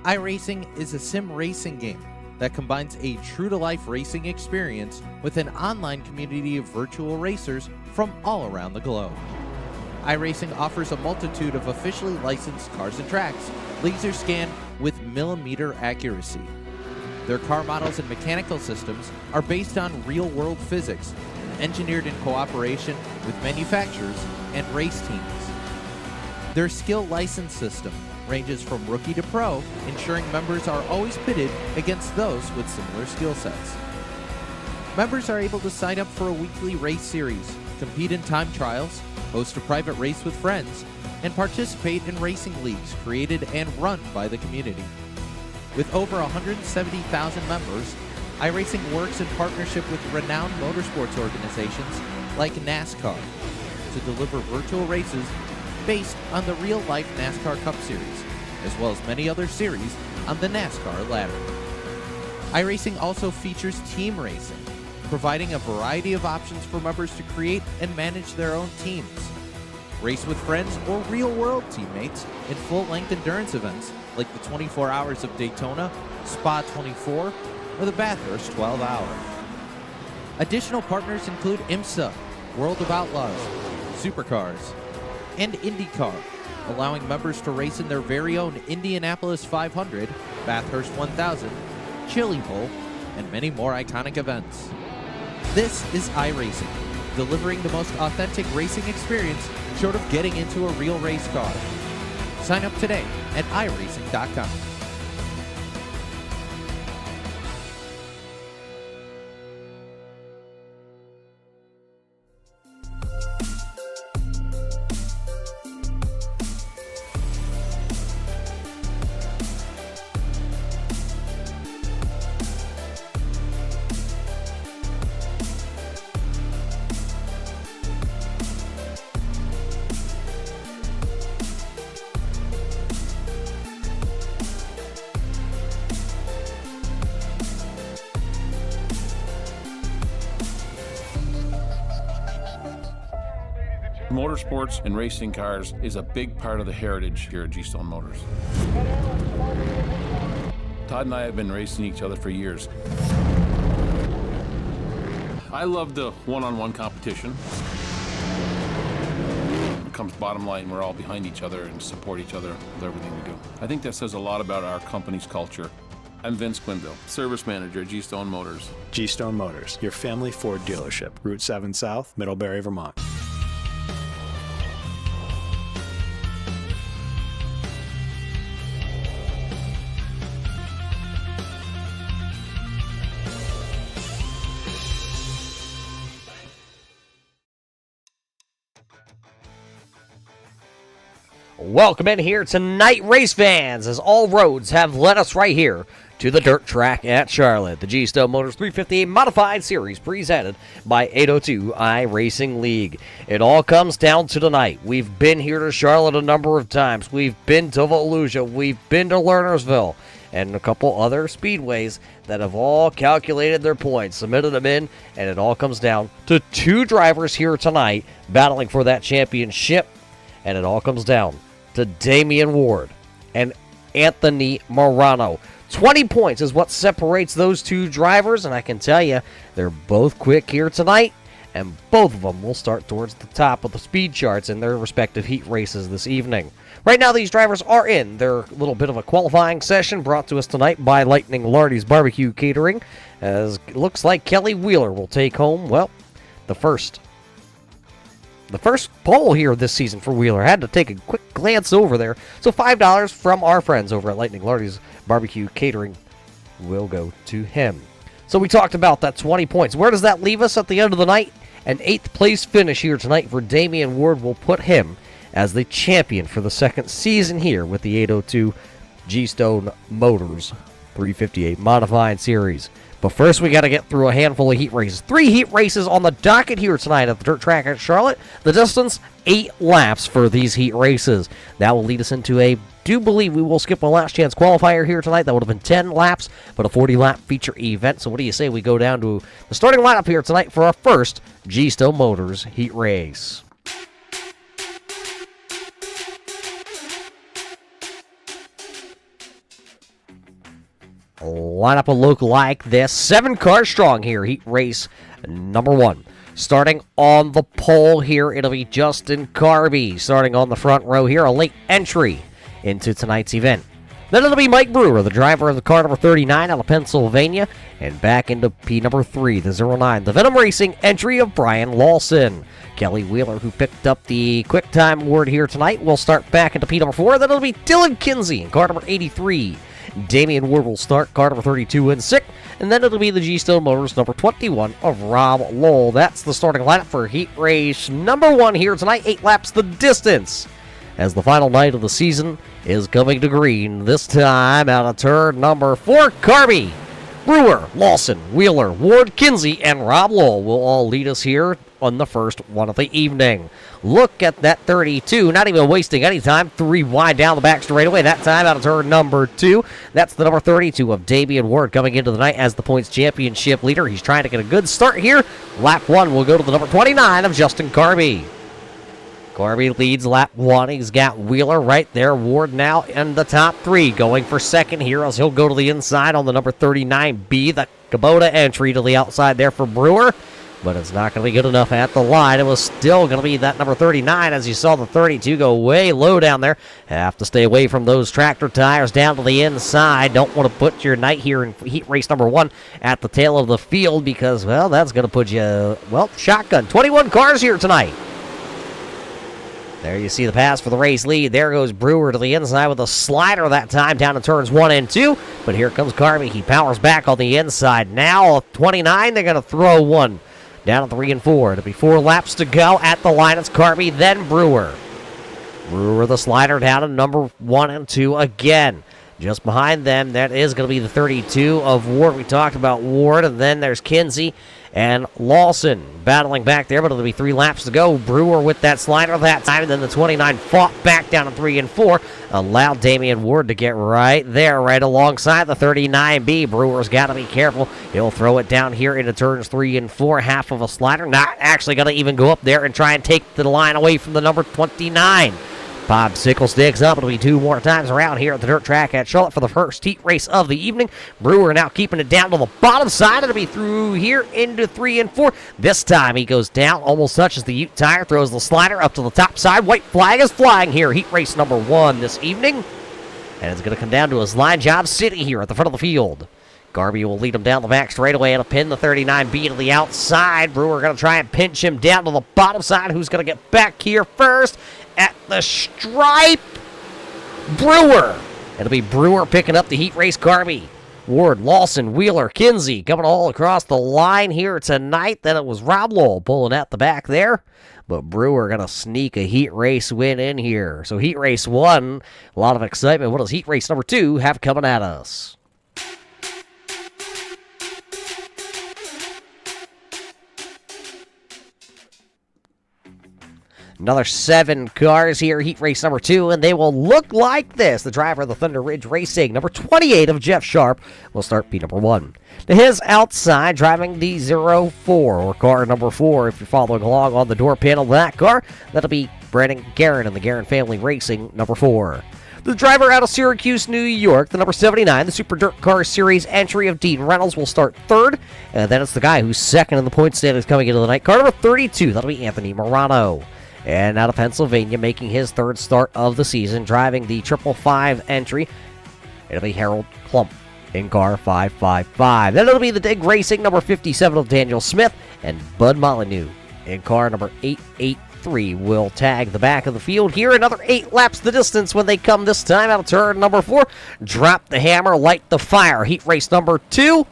iRacing is a sim racing game that combines a true-to-life racing experience with an online community of virtual racers from all around the globe. iRacing offers a multitude of officially licensed cars and tracks, laser scanned with millimeter accuracy. Their car models and mechanical systems are based on real-world physics, engineered in cooperation with manufacturers and race teams. Their skill license system ranges from rookie to pro, ensuring members are always pitted against those with similar skill sets. Members are able to sign up for a weekly race series, compete in time trials, host a private race with friends, and participate in racing leagues created and run by the community. With over 170,000 members, iRacing works in partnership with renowned motorsports organizations like NASCAR to deliver virtual races based on the real-life NASCAR Cup Series, as well as many other series on the NASCAR ladder. iRacing also features team racing, providing a variety of options for members to create and manage their own teams. Race with friends or real-world teammates in full-length endurance events like the 24 Hours of Daytona, Spa 24, or the Bathurst 12 Hour. Additional partners include IMSA, World of Outlaws, Supercars, and IndyCar, allowing members to race in their very own Indianapolis 500, Bathurst 1000, Chili Bowl, and many more iconic events. This is iRacing, delivering the most authentic racing experience short of getting into a real race car. Sign up today at iRacing.com. Motorsports and racing cars is a big part of the heritage here at G-Stone Motors. Todd and I have been racing each other for years. I love the one-on-one competition. It comes bottom line, we're all behind each other and support each other with everything we do. I think that says a lot about our company's culture. I'm Vince Quinville, Service Manager at G-Stone Motors. G-Stone Motors, your family Ford dealership, Route 7 South, Middlebury, Vermont. Welcome in here tonight, race fans, as all roads have led us right here to the dirt track at Charlotte. The G-Stone Motors 358 Modified Series presented by 802 iRacing League. It all comes down to tonight. We've been here to Charlotte a number of times. We've been to Volusia. We've been to Lernersville and a couple other speedways that have all calculated their points, submitted them in, and it all comes down to two drivers here tonight battling for that championship, and it all comes down to Damian Ward and Anthony Morano. 20 points is what separates those two drivers, and I can tell you, they're both quick here tonight, and both of them will start towards the top of the speed charts in their respective heat races this evening. Right now, these drivers are in their little bit of a qualifying session brought to us tonight by Lightning Lardy's Barbecue Catering, as it looks like Kelly Wheeler will take home, well, the first pole here this season for Wheeler. Had to take a quick glance over there. So $5 from our friends over at Lightning Lardy's Barbecue Catering will go to him. So we talked about that 20 points. Where does that leave us at the end of the night? An 8th place finish here tonight for Damian Ward will put him as the champion for the second season here with the 802 G-Stone Motors 358 Modified Series. But first, we got to get through a handful of heat races. 3 heat races on the docket here tonight at the dirt track at Charlotte. The distance, 8 laps for these heat races. That will lead us into I do believe we will skip a last chance qualifier here tonight. That would have been 10 laps, but a 40-lap feature event. So what do you say we go down to the starting lineup here tonight for our first G-Stone Motors heat race? lineup will look like this. 7 cars strong here, heat race number 1. Starting on the pole here, it'll be Justin Carby. Starting on the front row here, a late entry into tonight's event. Then it'll be Mike Brewer, the driver of the car number 39 out of Pennsylvania. And back into P number 3, the 09, the Venom Racing entry of Brian Lawson. Kelly Wheeler, who picked up the Quick Time Award here tonight, will start back into P number 4. Then it'll be Dylan Kinsey in car number 83. Damian Ward will start car number 32 and 6. And then it'll be the G-Stone Motors number 21 of Rob Lowell. That's the starting lineup for heat race number 1 here tonight. 8 laps the distance, as the final night of the season is coming to green. This time out of turn number 4, Carby, Brewer, Lawson, Wheeler, Ward, Kinsey, and Rob Lowell will all lead us here on the first one of the evening. Look at that 32, not even wasting any time. 3 wide down the back straightaway. That time out of turn number 2. That's the number 32 of Damian Ward coming into the night as the points championship leader. He's trying to get a good start here. Lap 1 will go to the number 29 of Justin Carby. Carby leads lap 1. He's got Wheeler right there. Ward now in the top 3. Going for second here as he'll go to the inside on the number 39B. The Kubota entry to the outside there for Brewer. But it's not going to be good enough at the line. It was still going to be that number 39 as you saw the 32 go way low down there. Have to stay away from those tractor tires down to the inside. Don't want to put your night here in heat race number 1 at the tail of the field because, well, that's going to put you, well, shotgun. 21 cars here tonight. There you see the pass for the race lead. There goes Brewer to the inside with a slider that time down in turns 1 and 2. But here comes Carby. He powers back on the inside. Now, 29, they're going to throw one. Down at 3 and 4. It'll be 4 laps to go at the line. It's Carby, then Brewer. Brewer the slider down to number 1 and 2 again. Just behind them, that is going to be the 32 of Ward. We talked about Ward, and then there's Kinsey and Lawson battling back there, but it'll be 3 laps to go. Brewer with that slider that time, and then the 29 fought back down to 3 and 4. Allowed Damian Ward to get right there, right alongside the 39B. Brewer's got to be careful. He'll throw it down here into turns 3 and 4. Half of a slider. Not actually going to even go up there and try and take the line away from the number 29. Bob Sickles digs up. It'll be 2 more times around here at the dirt track at Charlotte for the first heat race of the evening. Brewer now keeping it down to the bottom side. It'll be through here into 3 and 4. This time he goes down, almost touches the Ute tire, throws the slider up to the top side. White flag is flying here. Heat race number 1 this evening. And it's going to come down to his line job city here at the front of the field. Carby will lead him down the back straightaway and a pin the 39B to the outside. Brewer going to try and pinch him down to the bottom side. Who's going to get back here first? At the stripe, Brewer. It'll be Brewer picking up the heat race. Carby, Ward, Lawson, Wheeler, Kinsey coming all across the line here tonight. Then it was Rob Lowell pulling at the back there. But Brewer going to sneak a heat race win in here. So heat race 1, a lot of excitement. What does heat race number 2 have coming at us? Another 7 cars here, heat race number 2, and they will look like this. The driver of the Thunder Ridge Racing, number 28 of Jeff Sharp, will start P number 1. To his outside, driving the 04, or car number 4, if you're following along on the door panel of that car, that'll be Brandon Guerin and the Guerin Family Racing, number 4. The driver out of Syracuse, New York, the number 79, the Super Dirt Car Series entry of Dean Reynolds will start 3rd, and then it's the guy who's 2nd in the point standings coming into the night. Car number 32, that'll be Anthony Morano. And out of Pennsylvania, making his 3rd start of the season, driving the 555 entry, it'll be Harold Klump in car 555. Then it'll be the Dig Racing number 57 of Daniel Smith, and Bud Molyneux in car number 883 will tag the back of the field here. Another 8 laps the distance when they come this time out of turn number 4. Drop the hammer, light the fire. Heat race number 2,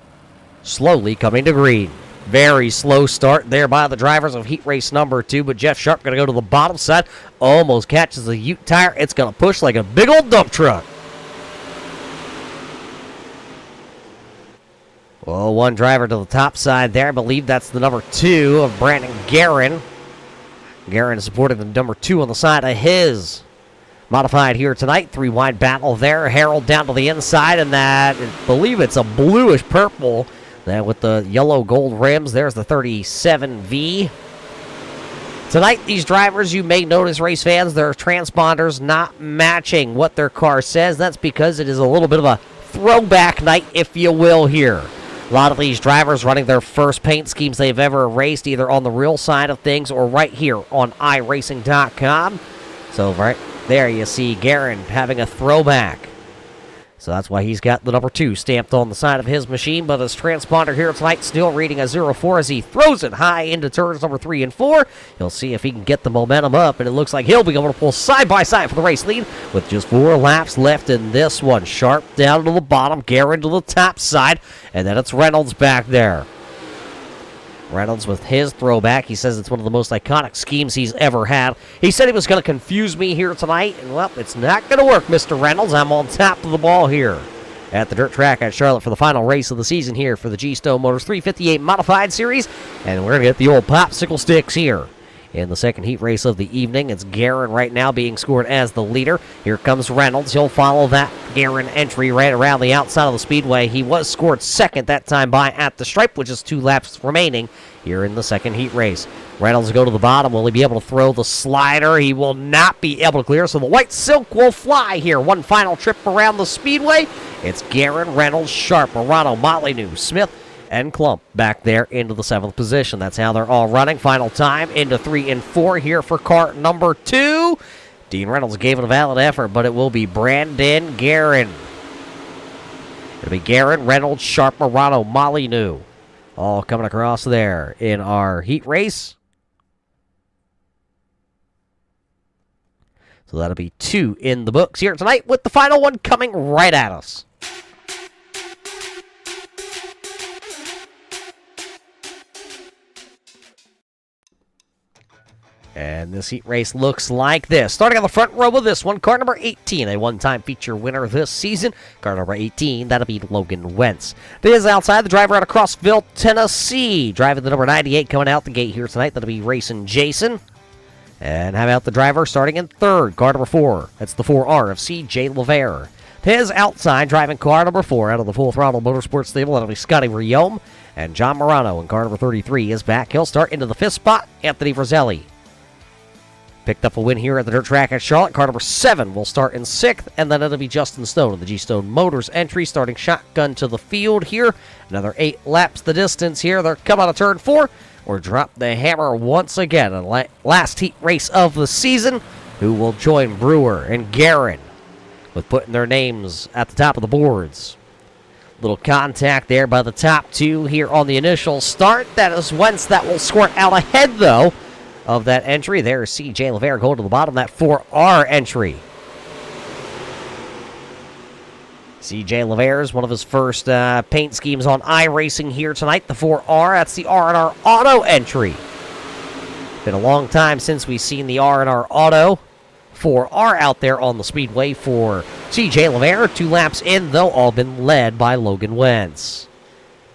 slowly coming to green. Very slow start there by the drivers of heat race number 2, but Jeff Sharp going to go to the bottom side. Almost catches the Ute tire. It's going to push like a big old dump truck. Well, 1 driver to the top side there. I believe that's the number 2 of Brandon Guerin. Guerin supporting the number 2 on the side of his modified here tonight. 3 wide battle there. Harold down to the inside, and that, I believe it's a bluish purple. Then with the yellow gold rims, there's the 37V. Tonight, these drivers, you may notice, race fans, their transponders not matching what their car says. That's because it is a little bit of a throwback night, if you will, here. A lot of these drivers running their first paint schemes they've ever raced, either on the real side of things or right here on iRacing.com. So right there you see Guerin having a throwback. So that's why he's got the number 2 stamped on the side of his machine, but his transponder here tonight still reading a 04 as he throws it high into turns number 3 and 4. He'll see if he can get the momentum up, and it looks like he'll be able to pull side by side for the race lead with just 4 laps left in this one. Sharp down to the bottom, Guerin to the top side, and then it's Reynolds back there. Reynolds with his throwback. He says it's one of the most iconic schemes he's ever had. He said he was going to confuse me here tonight, and well, it's not going to work, Mr. Reynolds. I'm on top of the ball here at the dirt track at Charlotte for the final race of the season here for the G-Stone Motors 358 Modified Series, and we're going to get the old popsicle sticks here. In the second heat race of the evening, it's Guerin right now being scored as the leader. Here comes Reynolds. He'll follow that Guerin entry right around the outside of the speedway. He was scored second that time by At the Stripe, with just 2 laps remaining here in the second heat race. Reynolds will go to the bottom. Will he be able to throw the slider? He will not be able to clear, so the white silk will fly here. One final trip around the speedway. It's Guerin, Reynolds, Sharp, Morano, Molyneux, Smith, and Clump back there into the 7th position. That's how they're all running. Final time into 3 and 4 here for car number 2. Dean Reynolds gave it a valid effort, but it will be Brandon Guerin. It'll be Guerin, Reynolds, Sharp, Morano, Molyneux, all coming across there in our heat race. So that'll be 2 in the books here tonight, with the final one coming right at us. And this heat race looks like this. Starting on the front row of this one, car number 18, a one-time feature winner this season. Car number 18, that'll be Logan Wentz. This is outside, the driver out of Crossville, Tennessee. Driving the number 98 coming out the gate here tonight. That'll be Racing Jason. And how about the driver starting in third, car number 4. That's the 4R of C.J. LeVere. His outside, driving car number 4 out of the Full Throttle Motorsports stable. That'll be Scotty Riome. And John Morano in car number 33 is back. He'll start into the 5th spot, Anthony Roselli. Picked up a win here at the dirt track at Charlotte. Car number 7 will start in 6th, and then it'll be Justin Stone of the G-Stone Motors entry, starting shotgun to the field here. Another 8 laps the distance here. They're come out of turn 4, or drop the hammer once again. And last heat race of the season, who will join Brewer and Guerin with putting their names at the top of the boards. Little contact there by the top 2 here on the initial start. That is Wentz that will squirt out ahead, though, of that entry. There's C.J. LeVere going to the bottom, that 4R entry. C.J. LeVere is one of his first paint schemes on iRacing here tonight. The 4R, that's the R&R Auto entry. Been a long time since we've seen the R&R Auto 4R out there on the speedway for C.J. LeVere. 2 laps in, though, all been led by Logan Wentz.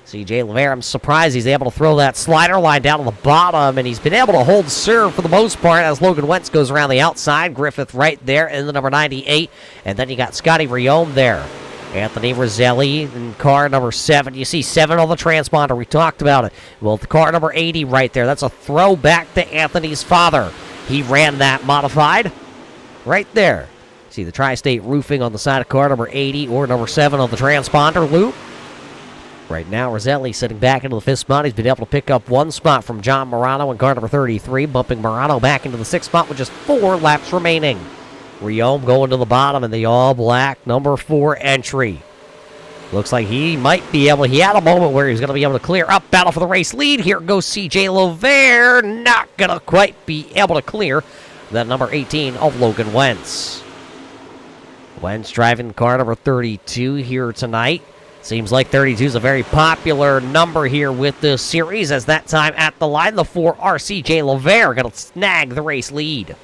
C.J. LeVere, I'm surprised he's able to throw that slider line down to the bottom, and he's been able to hold serve for the most part as Logan Wentz goes around the outside. Griffith right there in the number 98, and then you got Scotty Riome there. Anthony Roselli in car number 7. You see 7 on the transponder. We talked about it. Well, the car number 80 right there. That's a throwback to Anthony's father. He ran that modified right there. See the Tri-State roofing on the side of car number 80 or number 7 on the transponder loop. Right now, Roselli sitting back into the 5th spot. He's been able to pick up 1 spot from John Morano in car number 33, bumping Morano back into the 6th spot with just 4 laps remaining. Riome going to the bottom in the all-black number 4 entry. Looks like he might be able, he had a moment where he was going to be able to clear up, battle for the race lead. Here goes C.J. LeVere, not going to quite be able to clear that number 18 of Logan Wentz. Wentz driving car number 32 here tonight. Seems like 32 is a very popular number here with this series, as that time at the line, the 4R C.J. LeVere going to snag the race lead.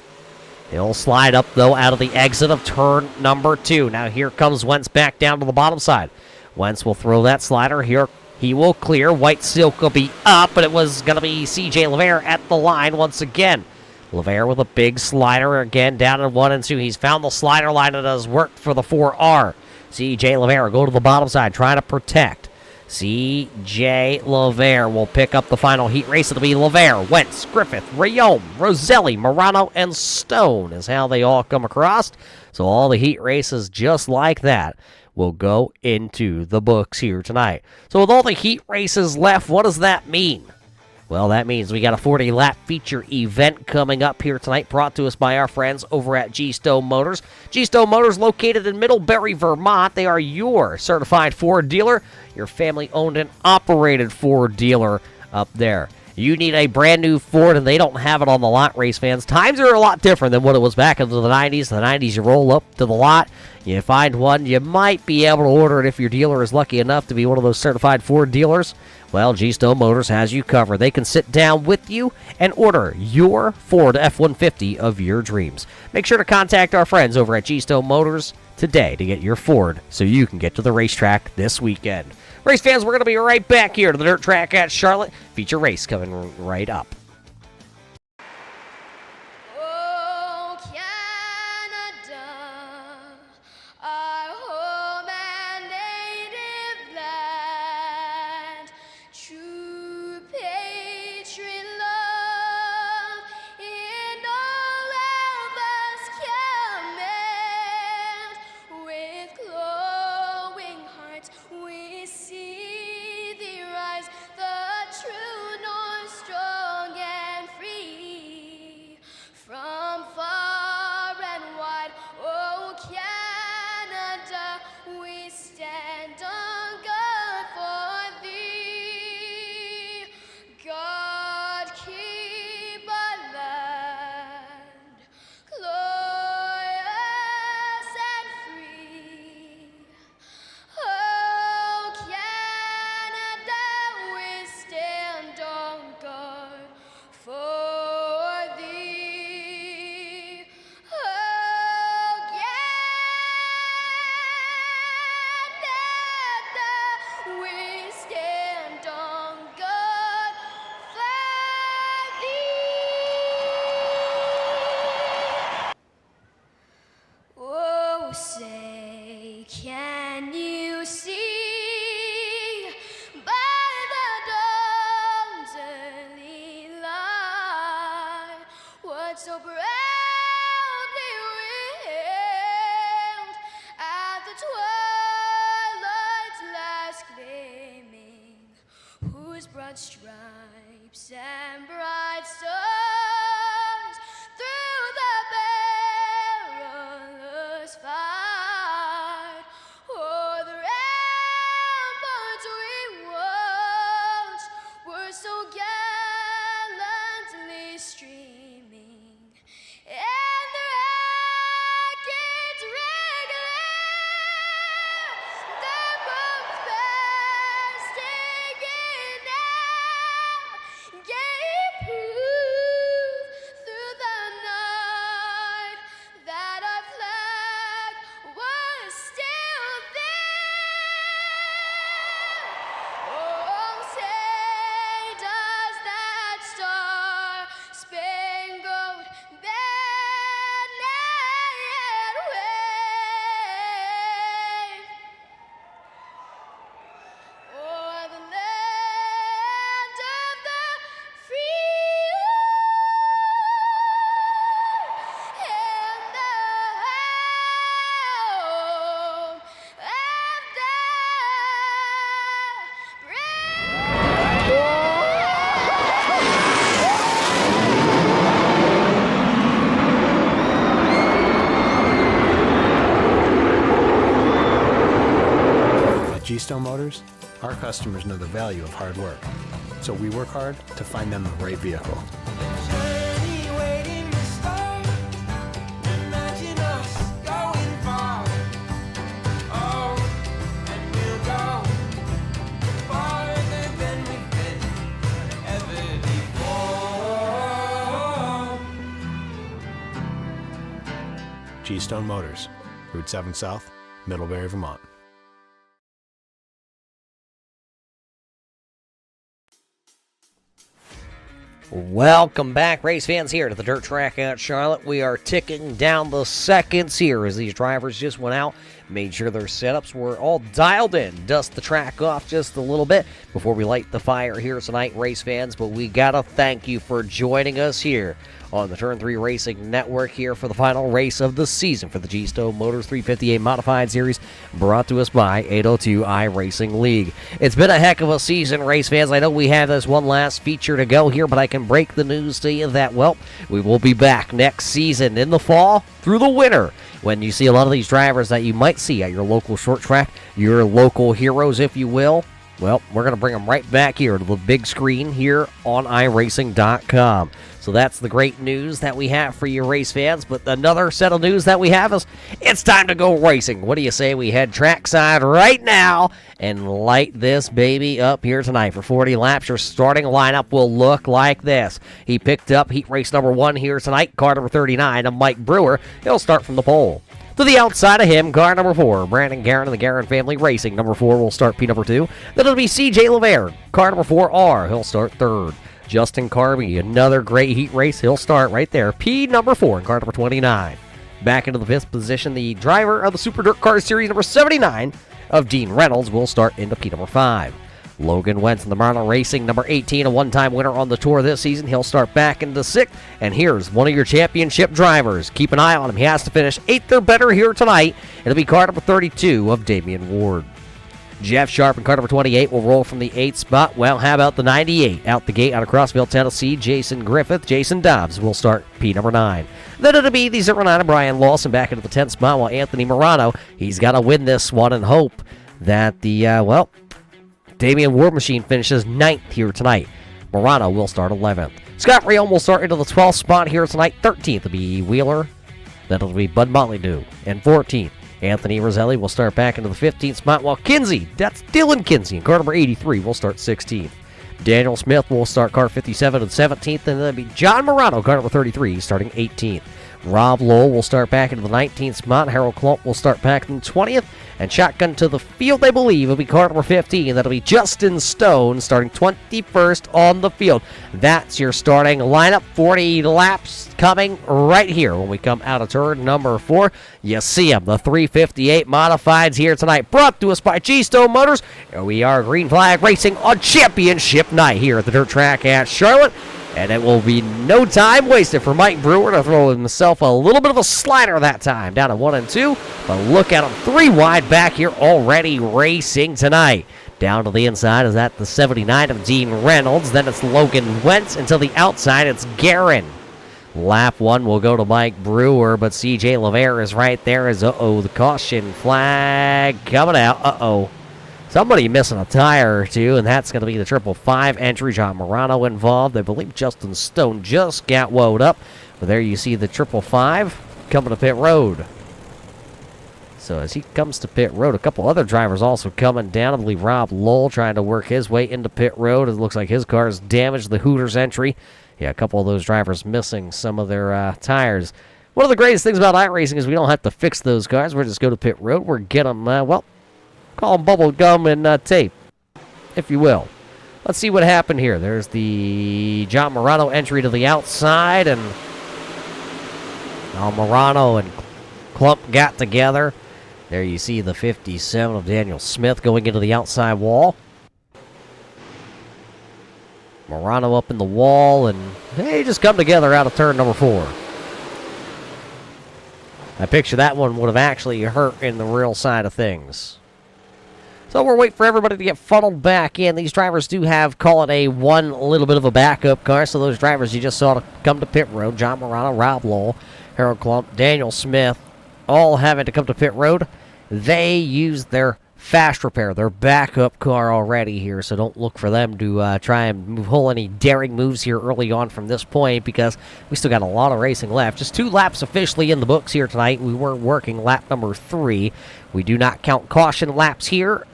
He'll slide up, though, out of the exit of turn number 2. Now here comes Wentz back down to the bottom side. Wentz will throw that slider here. He will clear. White Silk will be up, but it was going to be C.J. LeVere at the line once again. LeVere with a big slider again down in 1 and 2. He's found the slider line that has worked for the 4R. C.J. LeVere go to the bottom side, trying to protect. C.J. LeVere will pick up the final heat race. It'll be LeVere, Wentz, Griffith, Riome, Roselli, Morano, and Stone is how they all come across. So all the heat races just like that, will go into the books here tonight. So with all the heat races left, what does that mean? Well, that means we got a 40-lap feature event coming up here tonight, brought to us by our friends over at G-Stone Motors. G-Stone Motors, located in Middlebury, Vermont. They are your certified Ford dealer, your family-owned and operated Ford dealer up there. You need a brand new Ford, and they don't have it on the lot, race fans. Times are a lot different than what it was back in the 90s. The 90s, you roll up to the lot, you find one, you might be able to order it if your dealer is lucky enough to be one of those certified Ford dealers. Well, G-Stone Motors has you covered. They can sit down with you and order your Ford F-150 of your dreams. Make sure to contact our friends over at G-Stone Motors today to get your Ford so you can get to the racetrack this weekend. Race fans, we're going to be right back here to the Dirt Track at Charlotte. Feature race coming right up. Oh, Canada, our home and native land, true patriot love in all of us command. With glowing hearts we see thee rise, the true north, strong and free. From far and wide, oh Canada, we stand on guard for thee. God keep our land glorious and free. Oh Canada, we stand on guard for thee. Oh Canada, we stand on guard for thee. Oh, say, can you see by the dawn's early light what so proudly we hailed at the twilight's last gleaming, whose broad stripes and bright stars through the perilous fight o'er the ramparts we watched were so gallantly streaming, and the rackets regular, the bombs bursting in air, gave proof through the night that our flag was still there. Oh, say does that star-spangled banner yet wave o'er the land of the free and the home of the At G-Stone Motors, our customers know the value of hard work. So we work hard to find them the right vehicle. Journey waiting to start. Imagine us going far. Oh, and we'll go farther than we've been ever before. G-Stone Motors, Route 7 South, Middlebury, Vermont. Welcome back, race fans, here to the Dirt Track at Charlotte. We are ticking down the seconds here as these drivers just went out, Made sure their setups were all dialed in. Dust the track off just a little bit before we light the fire here tonight, race fans. But we gotta thank you for joining us here on the Turn 3 Racing Network here for the final race of the season for the G-Stone Motors 358 Modified Series, brought to us by 802 iRacing League. It's been a heck of a season, race fans. I know we have this one last feature to go here, but I can break the news to you that, well, we will be back next season in the fall through the winter, when you see a lot of these drivers that you might see at your local short track, your local heroes, if you will. Well, we're going to bring them right back here to the big screen here on iRacing.com. So that's the great news that we have for you race fans. But another set of news that we have is it's time to go racing. What do you say we head trackside right now and light this baby up here tonight for 40 laps? Your starting lineup will look like this. He picked up heat race number 1 here tonight, car number 39, of Mike Brewer. He'll start from the pole. To the outside of him, car number 4, Brandon Guerin of the Guerin Family Racing. Number 4 will start P number 2. Then it'll be CJ LeVere, car number 4R. He'll start 3rd. Justin Carby, another great heat race. He'll start right there, P number 4 and car number 29. Back into the 5th position, the driver of the Super Dirt Car Series number 79 of Dean Reynolds will start into P number 5. Logan Wentz in the Marlin Racing, number 18, a one-time winner on the tour this season. He'll start back into 6th. And here's one of your championship drivers. Keep an eye on him. He has to finish 8th or better here tonight. It'll be car number 32 of Damian Ward. Jeff Sharp in car number 28 will roll from the 8th spot. Well, how about the 98? Out the gate out of Crossville, Tennessee, Jason Griffith. Jason Dobbs will start P number 9. Then it'll be the 09 of Brian Lawson back into the 10th spot, while Anthony Morano, he's got to win this one and hope that the, Damian Ward Machine finishes 9th here tonight. Morano will start 11th. Scott Rayom will start into the 12th spot here tonight. 13th will be Wheeler. That'll be Bud Motleydew. And 14th, Anthony Roselli will start back into the 15th spot, while Kinsey, that's Dylan Kinsey, in car number 83, will start 16th. Daniel Smith will start car 57 and 17th, and then it'll be John Morano, car number 33, starting 18th. Rob Lowell will start back into the 19th spot. Harold Klump will start back in the 20th. And shotgun to the field, I believe, will be car number 15. That'll be Justin Stone starting 21st on the field. That's your starting lineup. 40 laps coming right here when we come out of turn number 4. You see them, the 358 Modifieds here tonight, brought to us by G-Stone Motors. And we are Green Flag Racing on championship night here at the dirt track at Charlotte. And it will be no time wasted for Mike Brewer to throw himself a little bit of a slider that time, down to 1 and 2. But look at him, 3 wide back here, already racing tonight. Down to the inside is that the 79 of Dean Reynolds. Then it's Logan Wentz. Until the outside, it's Guerin. Lap 1 will go to Mike Brewer, but CJ LeVere is right there as, the caution flag coming out. Somebody missing a tire or two, and that's going to be the 555 entry. John Morano involved. I believe Justin Stone just got woed up. But there you see the 555 coming to pit road. So as he comes to pit road, a couple other drivers also coming down. I believe Rob Lowell trying to work his way into pit road. It looks like his car has damaged the Hooters entry. Yeah, a couple of those drivers missing some of their tires. One of the greatest things about iRacing is we don't have to fix those cars. We're just go to pit road. We're get them, call them bubble gum and tape, if you will. Let's see what happened here. There's the John Morano entry to the outside, and Morano and Klump got together. There you see the 57 of Daniel Smith going into the outside wall. Morano up in the wall, and they just come together out of turn number 4. I picture that one would have actually hurt in the real side of things. So we're waiting for everybody to get funneled back in. These drivers do have, call it a little bit of a backup car. So those drivers you just saw to come to pit road, John Morano, Rob Lowell, Harold Klump, Daniel Smith, all having to come to pit road. They used their fast repair, their backup car already here. So don't look for them to try and pull any daring moves here early on from this point, because we still got a lot of racing left. Just 2 laps officially in the books here tonight. We were working lap number 3. We do not count caution laps here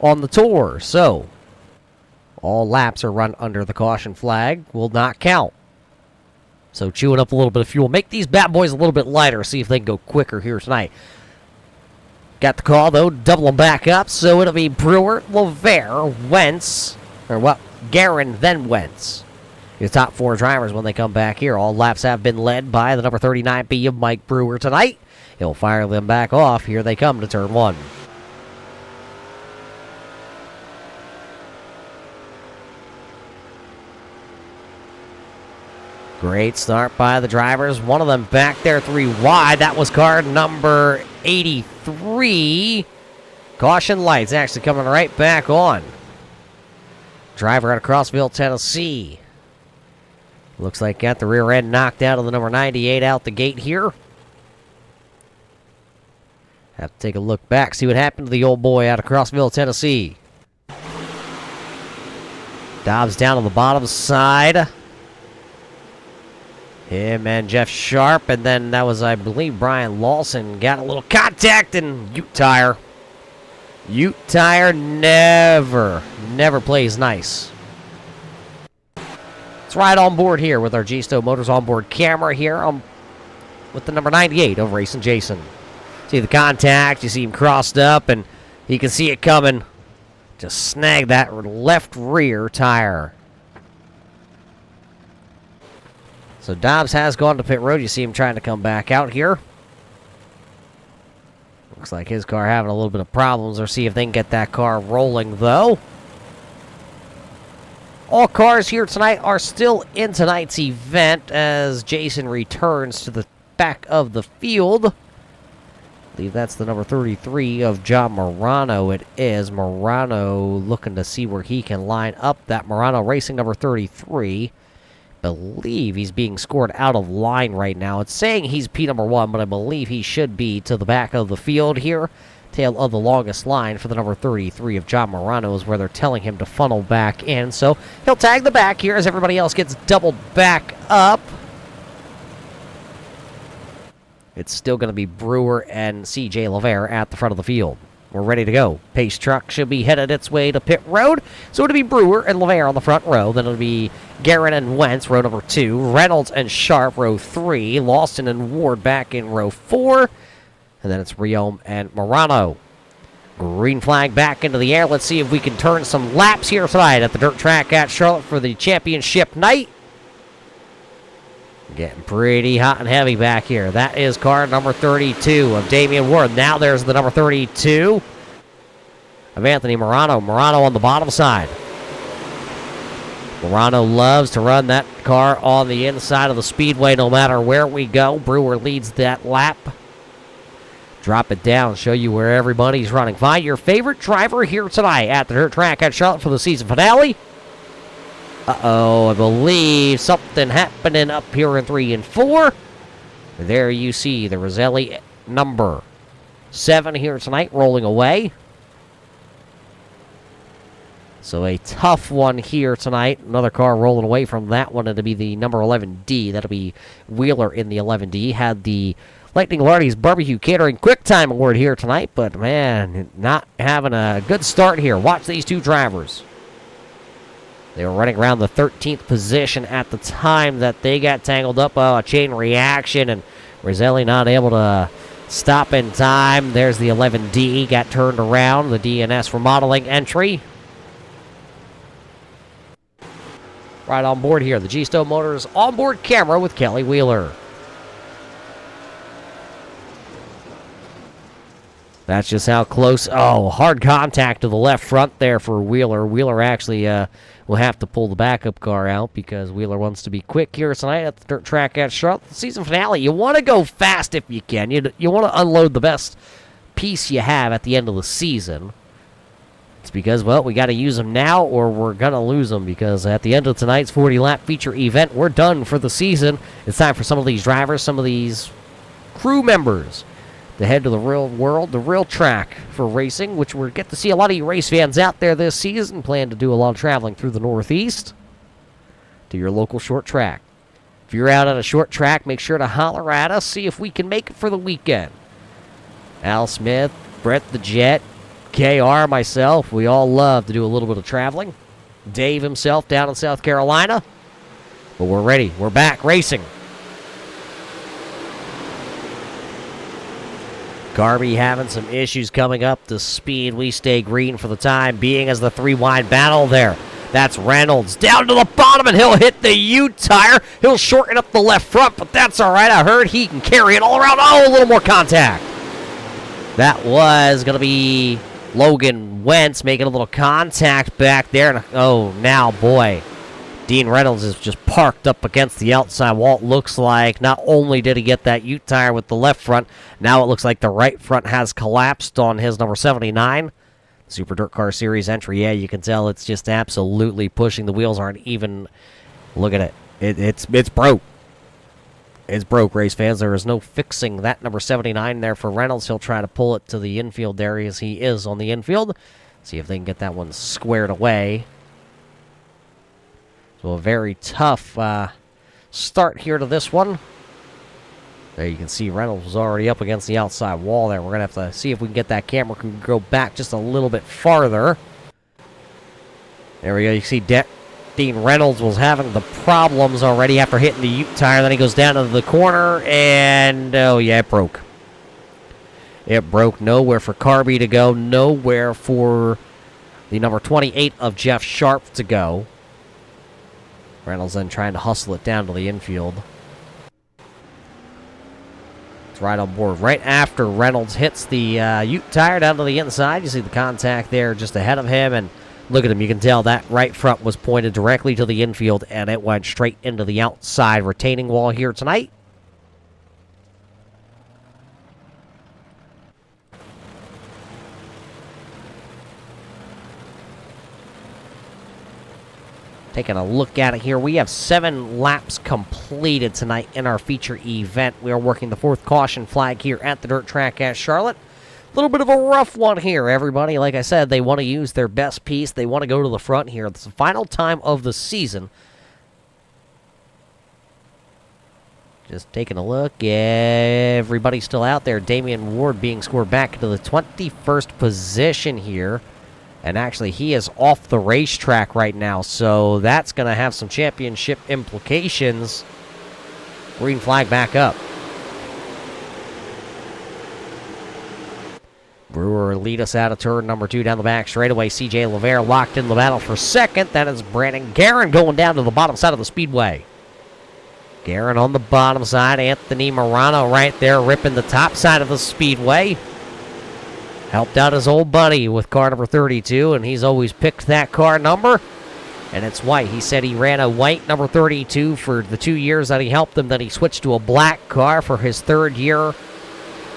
on the tour, so all laps are run under the caution flag, will not count. So chewing up a little bit of fuel. Make these bad boys a little bit lighter, see if they can go quicker here tonight. Got the call, though, double them back up, so it'll be Brewer, LeVere, Wentz, Guerin, then Wentz. The top 4 drivers when they come back here. All laps have been led by the number 39B of Mike Brewer tonight. He'll fire them back off. Here they come to turn 1. Great start by the drivers. One of them back there 3 wide. That was car number 83. Caution lights actually coming right back on. Driver out of Crossville, Tennessee. Looks like got the rear end knocked out of the number 98 out the gate here. Have to take a look back, see what happened to the old boy out of Crossville, Tennessee. Dobbs down on the bottom side. Him and Jeff Sharp, and then that was, I believe, Brian Lawson got a little contact, and Ute Tire. Ute Tire never plays nice. Let's ride on board here with our G-Stow Motors onboard camera here with the number 98 of Racing Jason. See the contact, you see him crossed up, and you can see it coming. Just snag that left rear tire. So Dobbs has gone to pit road. You see him trying to come back out here. Looks like his car having a little bit of problems. Or see if they can get that car rolling, though. All cars here tonight are still in tonight's event as Jason returns to the back of the field. I believe that's the number 33 of John Morano. It is Morano looking to see where he can line up that Morano Racing number 33. Believe he's being scored out of line right now. It's saying he's P number 1, but I believe he should be to the back of the field here. Tail of the longest line for the number 33 of John Morano is where they're telling him to funnel back in. So he'll tag the back here as everybody else gets doubled back up. It's still going to be Brewer and C.J. LeVere at the front of the field. We're ready to go. Pace truck should be headed its way to pit road. So it'll be Brewer and LeVere on the front row. Then it'll be Guerin and Wentz, row number 2. Reynolds and Sharp, row 3. Lawson and Ward back in row 4. And then it's Riom and Morano. Green flag back into the air. Let's see if we can turn some laps here tonight at the dirt track at Charlotte for the championship night. Getting pretty hot and heavy back here. That is car number 32 of Damian Ward. Now there's the number 32 of Anthony Morano. Morano on the bottom side. Morano loves to run that car on the inside of the speedway no matter where we go. Brewer leads that lap. Drop it down, show you where everybody's running. Find your favorite driver here tonight at the dirt track at Charlotte for the season finale. Uh-oh, I believe something happening up here in 3 and 4. There you see the Roselli number 7 here tonight rolling away. So a tough one here tonight. Another car rolling away from that one. It'll be the number 11D. That'll be Wheeler in the 11D. Had the Lightning Lardy's Barbecue Catering Quick Time Award here tonight. But, man, not having a good start here. Watch these two drivers. They were running around the 13th position at the time that they got tangled up. A chain reaction, and Roselli not able to stop in time. There's the 11D. Got turned around. The DNS remodeling entry. Right on board here, the G-Stow Motors onboard camera with Kelly Wheeler. That's just how close. Oh, hard contact to the left front there for Wheeler. Wheeler actually will have to pull the backup car out because Wheeler wants to be quick here tonight at the dirt track at Charlotte. The season finale, you want to go fast if you can. You want to unload the best piece you have at the end of the season. It's because, well, we got to use them now or we're going to lose them because at the end of tonight's 40-lap feature event, we're done for the season. It's time for some of these drivers, some of these crew members to head to the real world, the real track for racing, which we'll get to see a lot of you race fans out there this season. Plan to do a lot of traveling through the Northeast to your local short track. If you're out at a short track, make sure to holler at us, see if we can make it for the weekend. Al Smith, Brett the Jet, KR, myself, we all love to do a little bit of traveling. Dave himself down in South Carolina. But we're ready. We're back racing. Garby having some issues coming up to speed. We stay green for the time being as the 3 wide battle there. That's Reynolds down to the bottom, and he'll hit the U-tire. He'll shorten up the left front, but that's all right. I heard he can carry it all around. Oh, a little more contact. That was going to be Logan Wentz making a little contact back there. And, oh, now, boy, Dean Reynolds is just parked up against the outside wall. It looks like not only did he get that U-tire with the left front, now it looks like the right front has collapsed on his number 79. Super Dirt Car Series entry. Yeah, you can tell it's just absolutely pushing. The wheels aren't even. Look at it. It's broke. It's broke, race fans. There is no fixing that number 79 there for Reynolds. He'll try to pull it to the infield there as he is on the infield. See if they can get that one squared away. So a very tough start here to this one. There you can see Reynolds was already up against the outside wall there. We're going to have to see if we can get that camera can go back just a little bit farther. There we go. You see Dean Reynolds was having the problems already after hitting the U-tire. Then he goes down to the corner, and oh yeah, it broke. It broke. Nowhere for Carby to go. Nowhere for the number 28 of Jeff Sharp to go. Reynolds then trying to hustle it down to the infield. Right on board. Right after Reynolds hits the U-tire down to the inside, you see the contact there just ahead of him, and look at him. You can tell that right front was pointed directly to the infield, and it went straight into the outside retaining wall here tonight. Taking a look at it here, we have 7 laps completed tonight in our feature event. We are working the 4th caution flag here at the dirt track at Charlotte. A little bit of a rough one here, everybody. Like I said, they want to use their best piece. They want to go to the front here. It's the final time of the season. Just taking a look. Everybody's still out there. Damian Ward being scored back into the 21st position here. And actually, he is off the racetrack right now, so that's going to have some championship implications. Green flag back up. Brewer lead us out of turn number 2 down the back straightaway. CJ Lavere locked in the battle for second. That is Brandon Guerin going down to the bottom side of the speedway. Guerin on the bottom side. Anthony Morano right there ripping the top side of the speedway. Helped out his old buddy with car number 32, and he's always picked that car number. And it's white. He said he ran a white number 32 for the 2 years that he helped him. Then he switched to a black car for his 3rd year.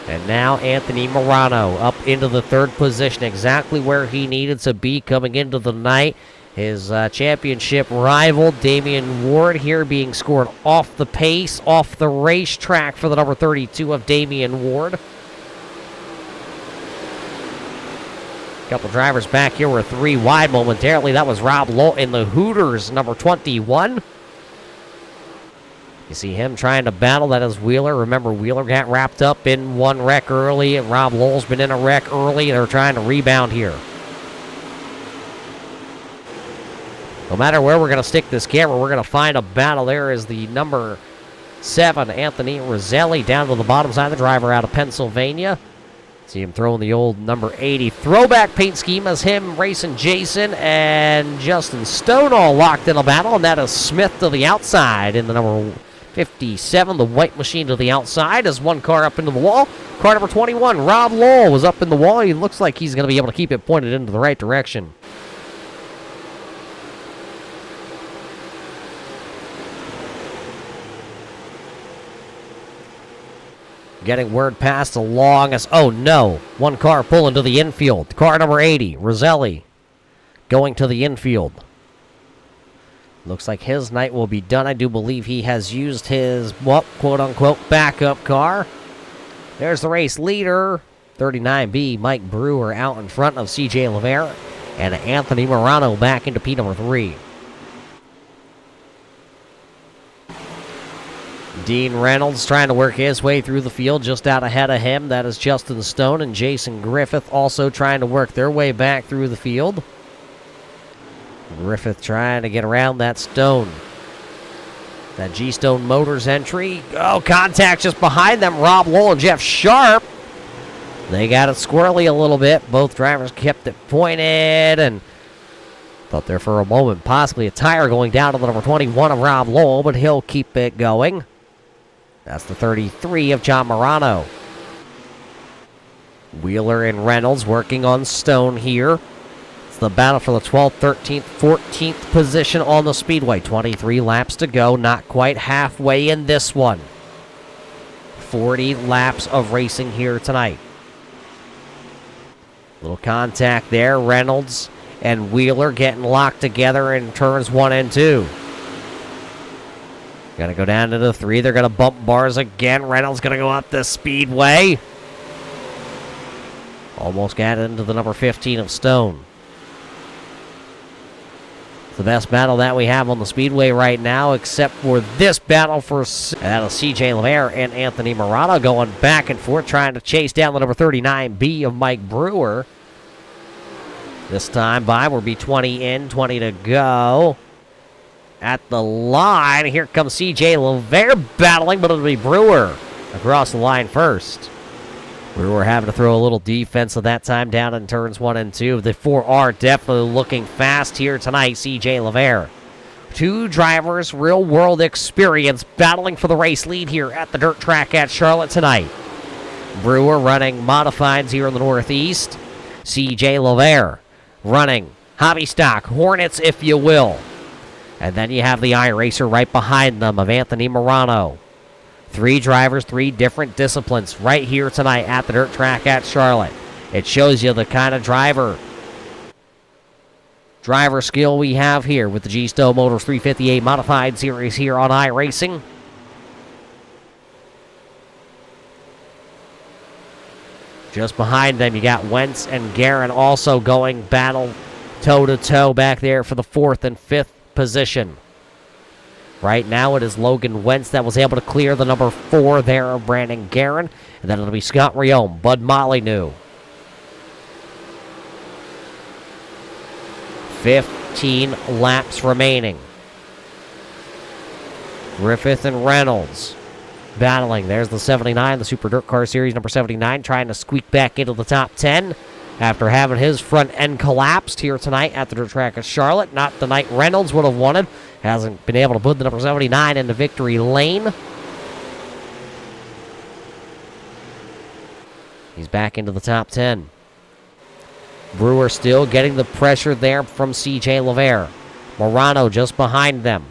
And now Anthony Morano up into the 3rd position, exactly where he needed to be coming into the night. His championship rival, Damian Ward, here being scored off the pace, off the racetrack for the number 32 of Damian Ward. Couple drivers back here were 3 wide momentarily. That was Rob Lowell in the Hooters, number 21. You see him trying to battle. That is Wheeler. Remember, Wheeler got wrapped up in one wreck early, and Rob Lowell's been in a wreck early. They're trying to rebound here. No matter where we're going to stick this camera, we're going to find a battle. There is the number 7, Anthony Roselli, down to the bottom side. The driver out of Pennsylvania. See him throwing the old number 80 throwback paint scheme as him racing Jason and Justin Stone all locked in a battle, and that is Smith to the outside in the number 57, the white machine to the outside as one car up into the wall. Car number 21, Rob Lowell, was up in the wall. He looks like he's going to be able to keep it pointed into the right direction. Getting word passed along as, oh no, one car pulling to the infield. Car number 80, Roselli, going to the infield. Looks like his night will be done. I do believe he has used his, well, quote-unquote, backup car. There's the race leader, 39B, Mike Brewer out in front of CJ Lavere, and Anthony Morano back into P number 3. Dean Reynolds trying to work his way through the field just out ahead of him. That is Justin Stone and Jason Griffith also trying to work their way back through the field. Griffith trying to get around that Stone. That G-Stone Motors entry. Oh, contact just behind them. Rob Lowell and Jeff Sharp. They got it squirrely a little bit. Both drivers kept it pointed, and Thought there for a moment, possibly a tire going down to the number 21 of Rob Lowell, but he'll keep it going. That's the 33 of John Morano. Wheeler and Reynolds working on Stone here. It's the battle for the 12th, 13th, 14th position on the speedway. 23 laps to go, not quite halfway in this one. 40 laps of racing here tonight. Little contact there. Reynolds and Wheeler getting locked together in turns 1 and 2. Going to go down to the 3. They're going to bump bars again. Reynolds going to go up the speedway. Almost got into the number 15 of Stone. It's the best battle that we have on the speedway right now, except for this battle for that'll CJ LeVere and Anthony Morano going back and forth, trying to chase down the number 39B of Mike Brewer. This time by will be 20 in, 20 to go. At the line, here comes CJ LeVere battling, but it'll be Brewer across the line first. Brewer having to throw a little defense at that time down in turns 1 and 2. The 4R definitely looking fast here tonight, CJ LeVere. 2 drivers, real-world experience, battling for the race lead here at the dirt track at Charlotte tonight. Brewer running modifieds here in the Northeast. CJ LeVere running hobby stock, Hornets if you will. And then you have the iRacer right behind them of Anthony Morano. 3 drivers, 3 different disciplines right here tonight at the dirt track at Charlotte. It shows you the kind of driver skill we have here with the G-Stow Motors 358 Modified Series here on iRacing. Just behind them, you got Wentz and Guerin also going battle toe-to-toe back there for the 4th and 5th position. Right now it is Logan Wentz that was able to clear the number 4 there of Brandon Guerin. And then it'll be Scott Riome, Bud Molyneux. 15 laps remaining. Griffith and Reynolds battling. There's the 79, the Super Dirt Car Series number 79, trying to squeak back into the top 10 after having his front end collapsed here tonight at the dirt track of Charlotte. Not the night Reynolds would have wanted. Hasn't been able to put the number 79 into victory lane. He's back into the top 10. Brewer still getting the pressure there from CJ LeVere. Morano just behind them.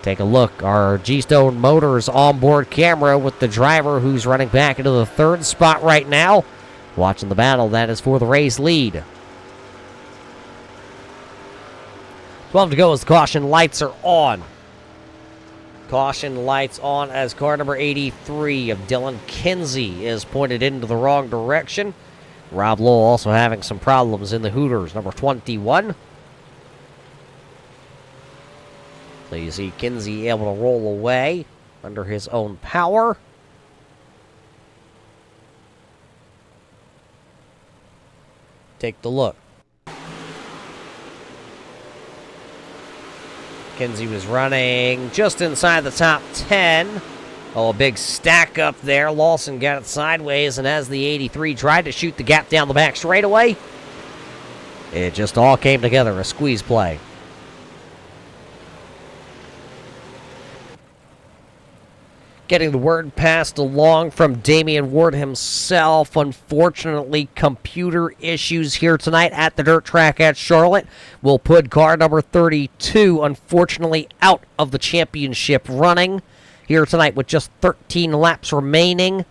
Take a look. Our G-Stow Motors onboard camera with the driver who's running back into the 3rd spot right now. Watching the battle that is for the race lead. 12 to go as the caution lights are on. Caution lights on as car number 83 of Dylan Kinsey is pointed into the wrong direction. Rob Lowell also having some problems in the Hooters, number 21. So you see Kinsey able to roll away under his own power. Take the look. Kinsey was running just inside the top 10. Oh, a big stack up there. Lawson got it sideways, and as the 83 tried to shoot the gap down the back straightaway, it just all came together, a squeeze play. Getting the word passed along from Damian Ward himself. Unfortunately, computer issues here tonight at the dirt track at Charlotte will put car number 32, unfortunately, out of the championship running here tonight with just 13 laps remaining.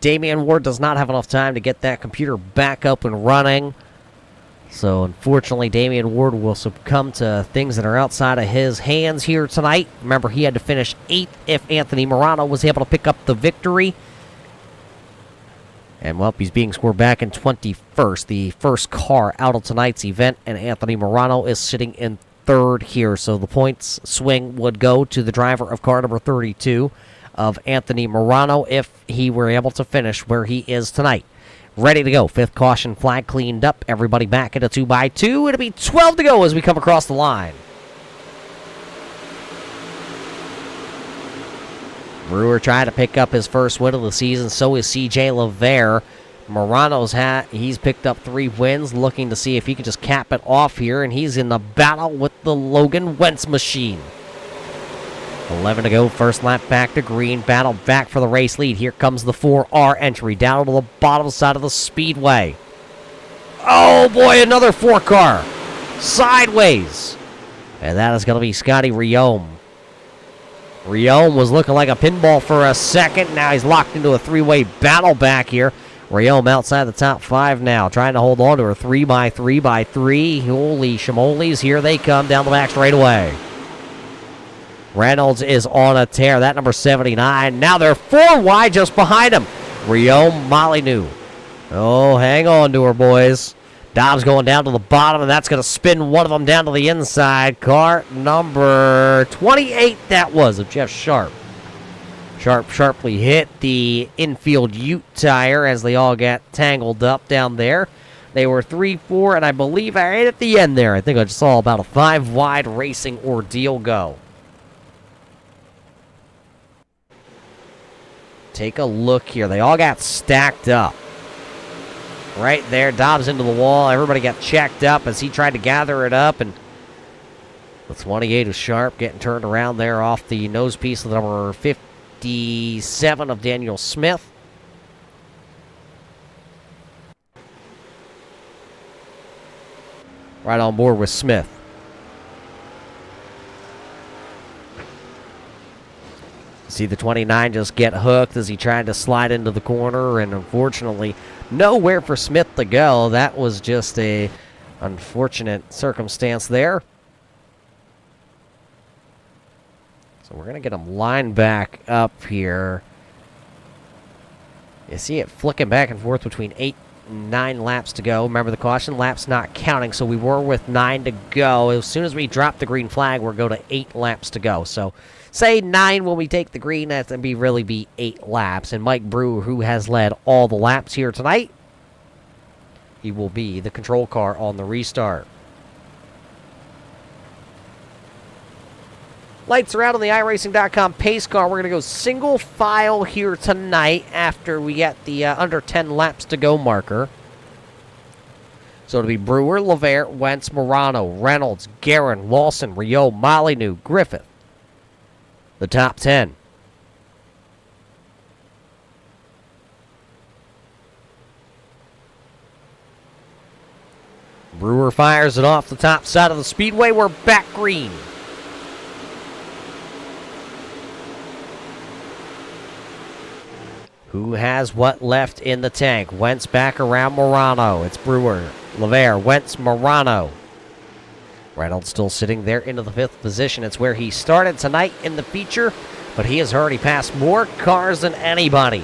Damian Ward does not have enough time to get that computer back up and running. So, unfortunately, Damian Ward will succumb to things that are outside of his hands here tonight. Remember, he had to finish 8th if Anthony Morano was able to pick up the victory. And, well, he's being scored back in 21st, the first car out of tonight's event. And Anthony Morano is sitting in 3rd here. So, the points swing would go to the driver of car number 32 of Anthony Morano if he were able to finish where he is tonight. Ready to go. 5th caution flag cleaned up. Everybody back at a 2x2. It'll be 12 to go as we come across the line. Brewer trying to pick up his first win of the season. So is CJ LeVere. He's picked up 3 wins, looking to see if he can just cap it off here, and he's in the battle with the Logan Wentz machine. 11 to go, first lap back to green, battle back for the race lead. Here comes the 4R entry down to the bottom side of the speedway. Oh boy, another 4-car. Sideways. And that is going to be Scotty Riome. Riome was looking like a pinball for a second. Now he's locked into a 3-way battle back here. Riome outside the top 5 now, trying to hold on to her 3x3x3. Holy shimolies, here they come down the back straightaway. Reynolds is on a tear. That number 79. Now they're 4 wide just behind him. Riome Molyneux. Oh, hang on to her, boys. Dobbs going down to the bottom, and that's going to spin one of them down to the inside. Car number 28, that was, of Jeff Sharp. Sharp sharply hit the infield Ute tire as they all got tangled up down there. They were 3-4, and I believe right at the end there, I think I just saw about a 5-wide racing ordeal go. Take a look here. They all got stacked up. Right there, Dobbs into the wall. Everybody got checked up as he tried to gather it up, and the 28 of Sharp getting turned around there off the nose piece of the number 57 of Daniel Smith. Right on board with Smith. See the 29 just get hooked as he tried to slide into the corner, and unfortunately nowhere for Smith to go. That was just a unfortunate circumstance there. So we're going to get him lined back up here. You see it flicking back and forth between 8 and 9 laps to go. Remember, the caution lap's not counting, so we were with 9 to go. As soon as we drop the green flag, we'll go to 8 laps to go. So say 9 when we take the green, that's going to really be 8 laps. And Mike Brewer, who has led all the laps here tonight, he will be the control car on the restart. Lights are out on the iRacing.com pace car. We're going to go single file here tonight after we get the under 10 laps to go marker. So it'll be Brewer, LeVert, Wentz, Morano, Reynolds, Guerin, Lawson, Rio, Molyneux, Griffith. The top 10. Brewer fires it off the top side of the speedway. We're back green. Who has what left in the tank? Wentz back around Morano. It's Brewer, LeVert, Wentz, Morano. Reynolds still sitting there into the 5th position. It's where he started tonight in the feature, but he has already passed more cars than anybody.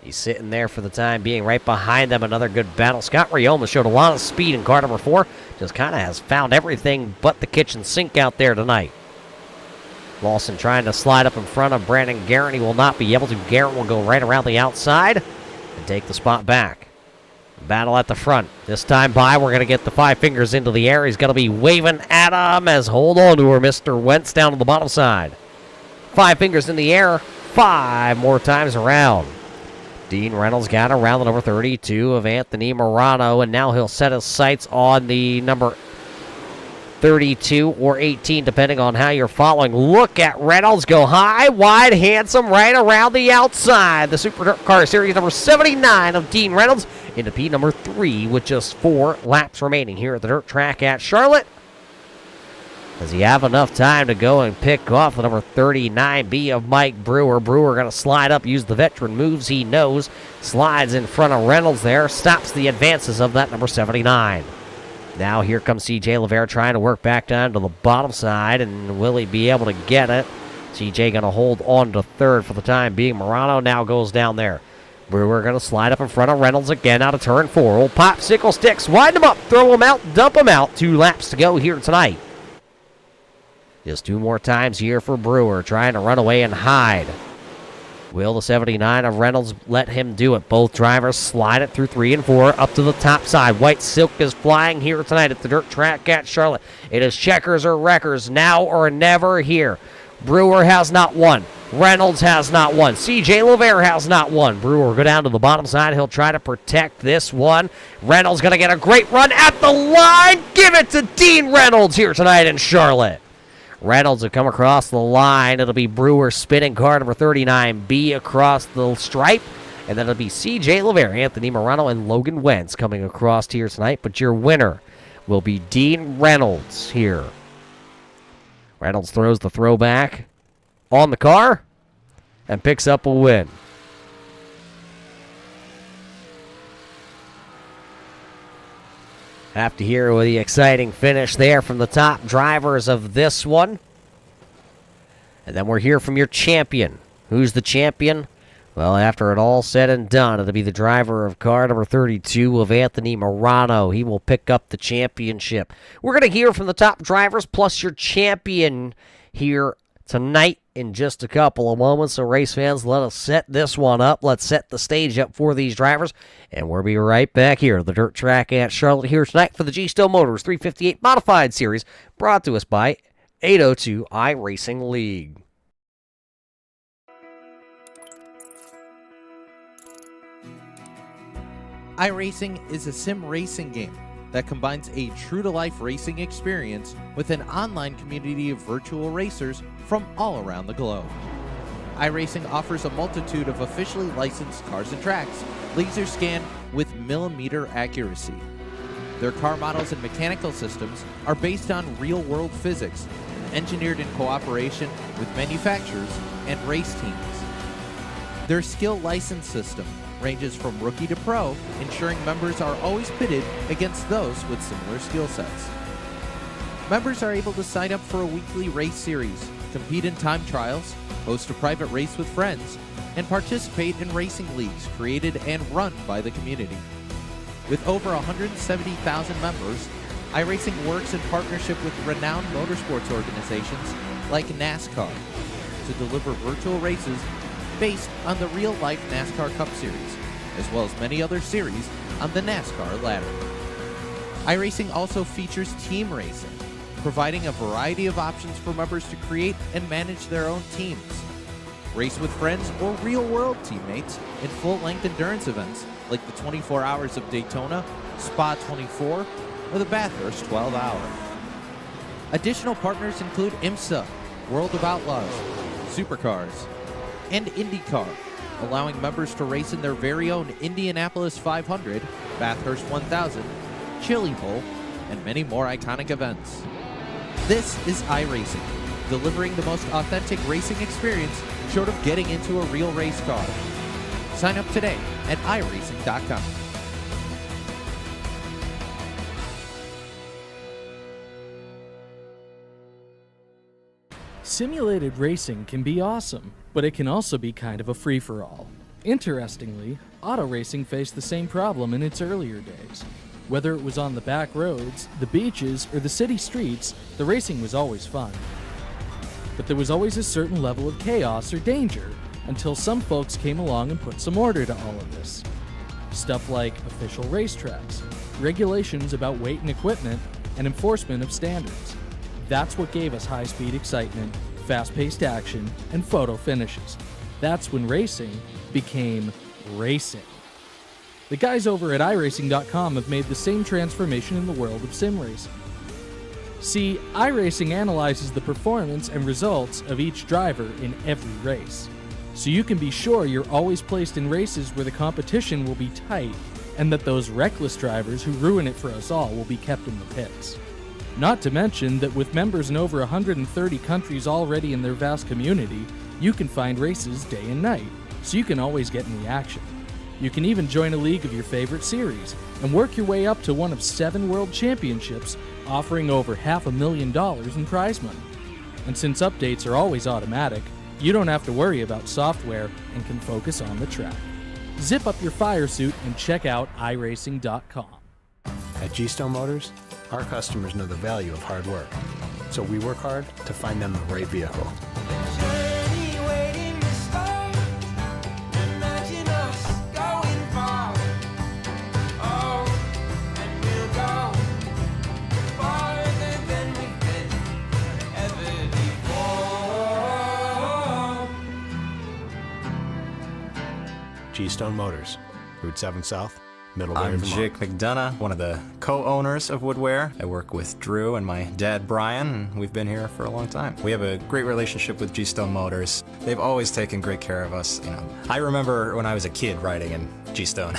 He's sitting there for the time being right behind them. Another good battle. Scott Rioma showed a lot of speed in car number 4. Just kind of has found everything but the kitchen sink out there tonight. Lawson trying to slide up in front of Brandon Guerin. He will not be able to. Guerin will go right around the outside and take the spot back. Battle at the front. This time by, we're going to get the 5 fingers into the air. He's going to be waving at him as hold on to her, Mr. Wentz down to the bottom side. 5 fingers in the air. 5 more times around. Dean Reynolds got around the number 32 of Anthony Morano, and now he'll set his sights on the number 32 or 18, depending on how you're following. Look at Reynolds go high, wide, handsome, right around the outside. The Supercar Series number 79 of Dean Reynolds into P number 3 with just 4 laps remaining here at the dirt track at Charlotte. Does he have enough time to go and pick off the number 39B of Mike Brewer? Brewer going to slide up, use the veteran moves he knows. Slides in front of Reynolds there, stops the advances of that number 79. Now here comes CJ LeVert trying to work back down to the bottom side, and will he be able to get it? CJ going to hold on to 3rd for the time being. Morano now goes down there. Brewer going to slide up in front of Reynolds again out of turn 4. Old popsicle sticks, widen him up, throw him out, dump him out. 2 laps to go here tonight. Just 2 more times here for Brewer, trying to run away and hide. Will the 79 of Reynolds let him do it? Both drivers slide it through 3 and 4 up to the top side. White Silk is flying here tonight at the dirt track at Charlotte. It is checkers or wreckers, now or never here. Brewer has not 1, Reynolds has not won. CJ LeVere has not won. Brewer will go down to the bottom side. He'll try to protect this one. Reynolds going to get a great run at the line. Give it to Dean Reynolds here tonight in Charlotte. Reynolds will come across the line. It'll be Brewer spinning car number 39B across the stripe. And then it'll be CJ LeVere, Anthony Morano, and Logan Wentz coming across here tonight. But your winner will be Dean Reynolds here. Reynolds throws the throwback on the car and picks up a win. Have to hear the exciting finish there from the top drivers of this one. And then we're here from your champion. Who's the champion? Well, after it all said and done, it'll be the driver of car number 32 of Anthony Morano. He will pick up the championship. We're going to hear from the top drivers plus your champion here tonight in just a couple of moments. So race fans, let us set this one up. Let's set the stage up for these drivers. And we'll be right back here at the Dirt Track at Charlotte here tonight for the G-Stone Motors 358 Modified Series, brought to us by 802 iRacing League. iRacing is a sim racing game that combines a true-to-life racing experience with an online community of virtual racers from all around the globe. iRacing offers a multitude of officially licensed cars and tracks, laser scanned with millimeter accuracy. Their car models and mechanical systems are based on real-world physics, engineered in cooperation with manufacturers and race teams. Their skill license system ranges from rookie to pro, ensuring members are always pitted against those with similar skill sets. Members are able to sign up for a weekly race series, compete in time trials, host a private race with friends, and participate in racing leagues created and run by the community. With over 170,000 members, iRacing works in partnership with renowned motorsports organizations like NASCAR to deliver virtual races based on the real-life NASCAR Cup Series, as well as many other series on the NASCAR ladder. iRacing also features team racing, providing a variety of options for members to create and manage their own teams. Race with friends or real-world teammates in full-length endurance events like the 24 Hours of Daytona, Spa 24, or the Bathurst 12 Hour. Additional partners include IMSA, World of Outlaws, Supercars, and IndyCar, allowing members to race in their very own Indianapolis 500, Bathurst 1000, Chili Bowl, and many more iconic events. This is iRacing, delivering the most authentic racing experience short of getting into a real race car. Sign up today at iRacing.com. Simulated racing can be awesome, but it can also be kind of a free-for-all. Interestingly, auto racing faced the same problem in its earlier days. Whether it was on the back roads, the beaches, or the city streets, the racing was always fun. But there was always a certain level of chaos or danger, until some folks came along and put some order to all of this. Stuff like official racetracks, regulations about weight and equipment, and enforcement of standards. That's what gave us high-speed excitement, fast-paced action, and photo finishes. That's when racing became racing. The guys over at iRacing.com have made the same transformation in the world of sim racing. See, iRacing analyzes the performance and results of each driver in every race, so you can be sure you're always placed in races where the competition will be tight, and that those reckless drivers who ruin it for us all will be kept in the pits. Not to mention that with members in over 130 countries already in their vast community, you can find races day and night, so you can always get in the action. You can even join a league of your favorite series and work your way up to one of 7 world championships, offering over $500,000 in prize money. And since updates are always automatic, you don't have to worry about software and can focus on the track. Zip up your fire suit and check out iRacing.com. At G-Stone Motors, our customers know the value of hard work, so we work hard to find them the right vehicle. Journey waiting to start. Imagine us going far. Oh, and we'll go farther than we've been ever before. G-Stone Motors, Route 7 South, Middlebury, I'm Vermont. Jake McDonough, one of the co-owners of Woodware. I work with Drew and my dad Brian, and we've been here for a long time. We have a great relationship with G-Stone Motors. They've always taken great care of us. I remember when I was a kid riding in G-Stone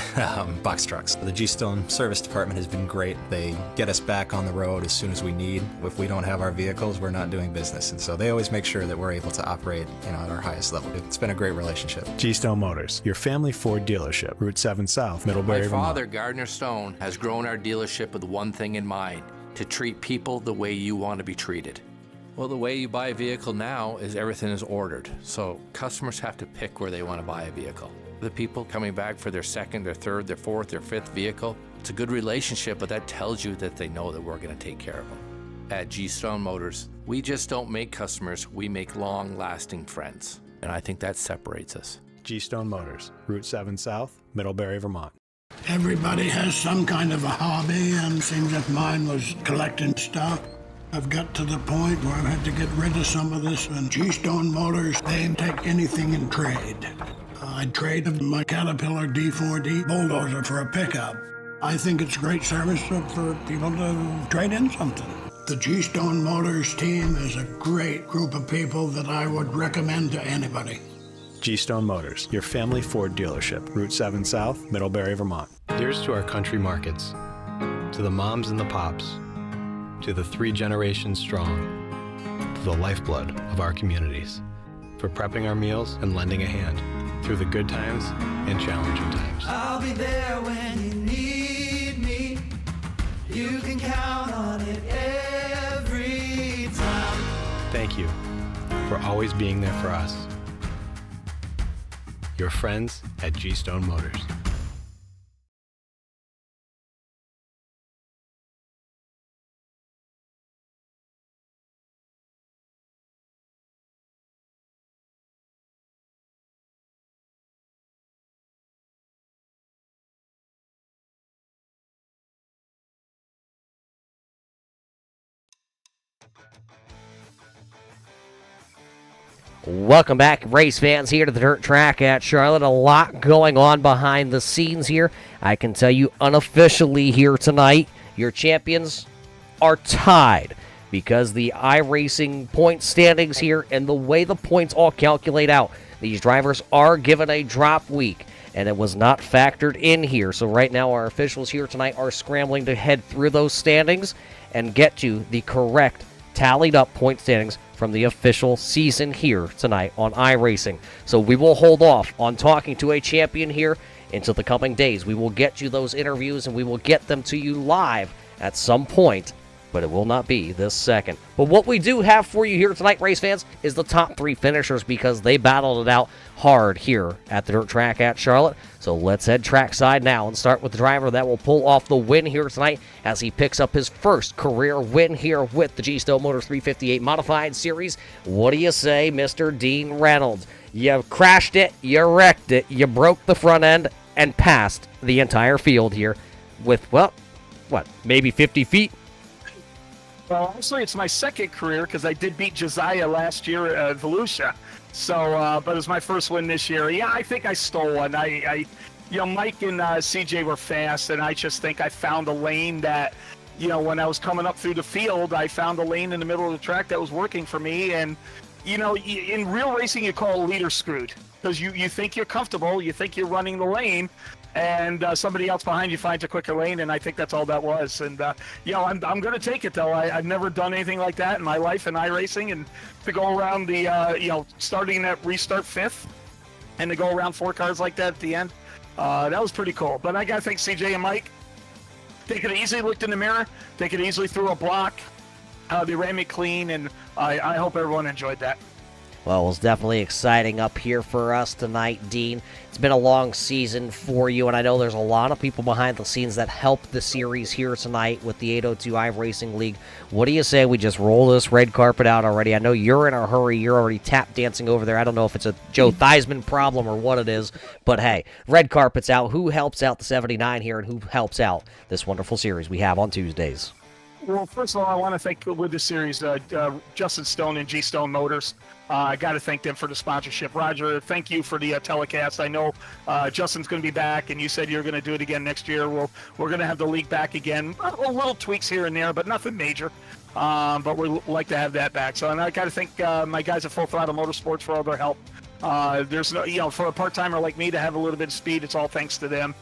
box trucks. The G-Stone service department has been great. They get us back on the road as soon as we need. If we don't have our vehicles, we're not doing business, and so they always make sure that we're able to operate, at our highest level. It's been a great relationship. G-Stone Motors, your family Ford dealership, Route 7 South, Middlebury, My Vermont. father, Gardner Stone, has grown our dealership with one thing in mind: to treat people the way you want to be treated. Well, the way you buy a vehicle now is everything is ordered, so customers have to pick where they want to buy a vehicle. The people coming back for their second, their third, their fourth, their fifth vehicle, it's a good relationship, but that tells you that they know that we're going to take care of them. At G-Stone Motors, we just don't make customers, we make long-lasting friends, and I think that separates us. G-Stone Motors, Route 7 South, Middlebury, Vermont. Everybody has some kind of a hobby, and seems that mine was collecting stuff. I've got to the point where I've had to get rid of some of this, and G-Stone Motors, they didn't take anything in trade. I'd trade my Caterpillar D4D bulldozer for a pickup. I think it's great service for people to trade in something. The G-Stone Motors team is a great group of people that I would recommend to anybody. G-Stone Motors, your family Ford dealership, Route 7 South, Middlebury, Vermont. Here's to our country markets, to the moms and the pops, to the 3 generations strong, to the lifeblood of our communities, for prepping our meals and lending a hand through the good times and challenging times. I'll be there when you need me. You can count on it every time. Thank you for always being there for us. Your friends at G-Stone Motors. Welcome back, race fans, here to the dirt track at Charlotte. A lot going on behind the scenes here. I can tell you unofficially here tonight, your champions are tied because the iRacing point standings here and the way the points all calculate out, these drivers are given a drop week, and it was not factored in here. So right now our officials here tonight are scrambling to head through those standings and get to the correct tallied up point standings from the official season here tonight on iRacing. So we will hold off on talking to a champion here into the coming days. We will get you those interviews and we will get them to you live at some point, but it will not be this second. But what we do have for you here tonight, race fans, is the top 3 finishers because they battled it out hard here at the dirt track at Charlotte. So let's head trackside now and start with the driver that will pull off the win here tonight as he picks up his first career win here with the G-Stone Motors 358 Modified Series. What do you say, Mr. Dean Reynolds? You crashed it, you wrecked it, you broke the front end, and passed the entire field here with, well, what, maybe 50 feet? Well, actually, it's my second career because I did beat Josiah last year at Volusia. So, but it was my first win this year. Yeah, I think I stole one. Mike and CJ were fast, and I just think I found a lane that, when I was coming up through the field, I found a lane in the middle of the track that was working for me. And, in real racing, you call a leader screwed because you think you're comfortable, you think you're running the lane, and somebody else behind you finds a quicker lane, and I think that's all that was. And, I'm going to take it, though. I've never done anything like that in my life in iRacing, and to go around the, starting at restart 5th, and to go around 4 cars like that at the end, that was pretty cool. But I got to thank CJ and Mike. They could have easily looked in the mirror. They could easily threw a block. They ran me clean, and I hope everyone enjoyed that. Well, it was definitely exciting up here for us tonight, Dean. It's been a long season for you, and I know there's a lot of people behind the scenes that helped the series here tonight with the 802 iRacing League. What do you say we just roll this red carpet out already? I know you're in a hurry. You're already tap dancing over there. I don't know if it's a Joe Theismann problem or what it is, but hey, red carpet's out. Who helps out the 79 here and who helps out this wonderful series we have on Tuesdays? Well, first of all, I want to thank with the series Justin Stone and G Stone Motors. I got to thank them for the sponsorship. Roger, thank you for the telecast. I know Justin's going to be back, and you said you're going to do it again next year. We're going to have the league back again. Little tweaks here and there, but nothing major. But we'd like to have that back. So, and I got to thank my guys at Full Throttle Motorsports for all their help. There's no, for a part-timer like me to have a little bit of speed, it's all thanks to them.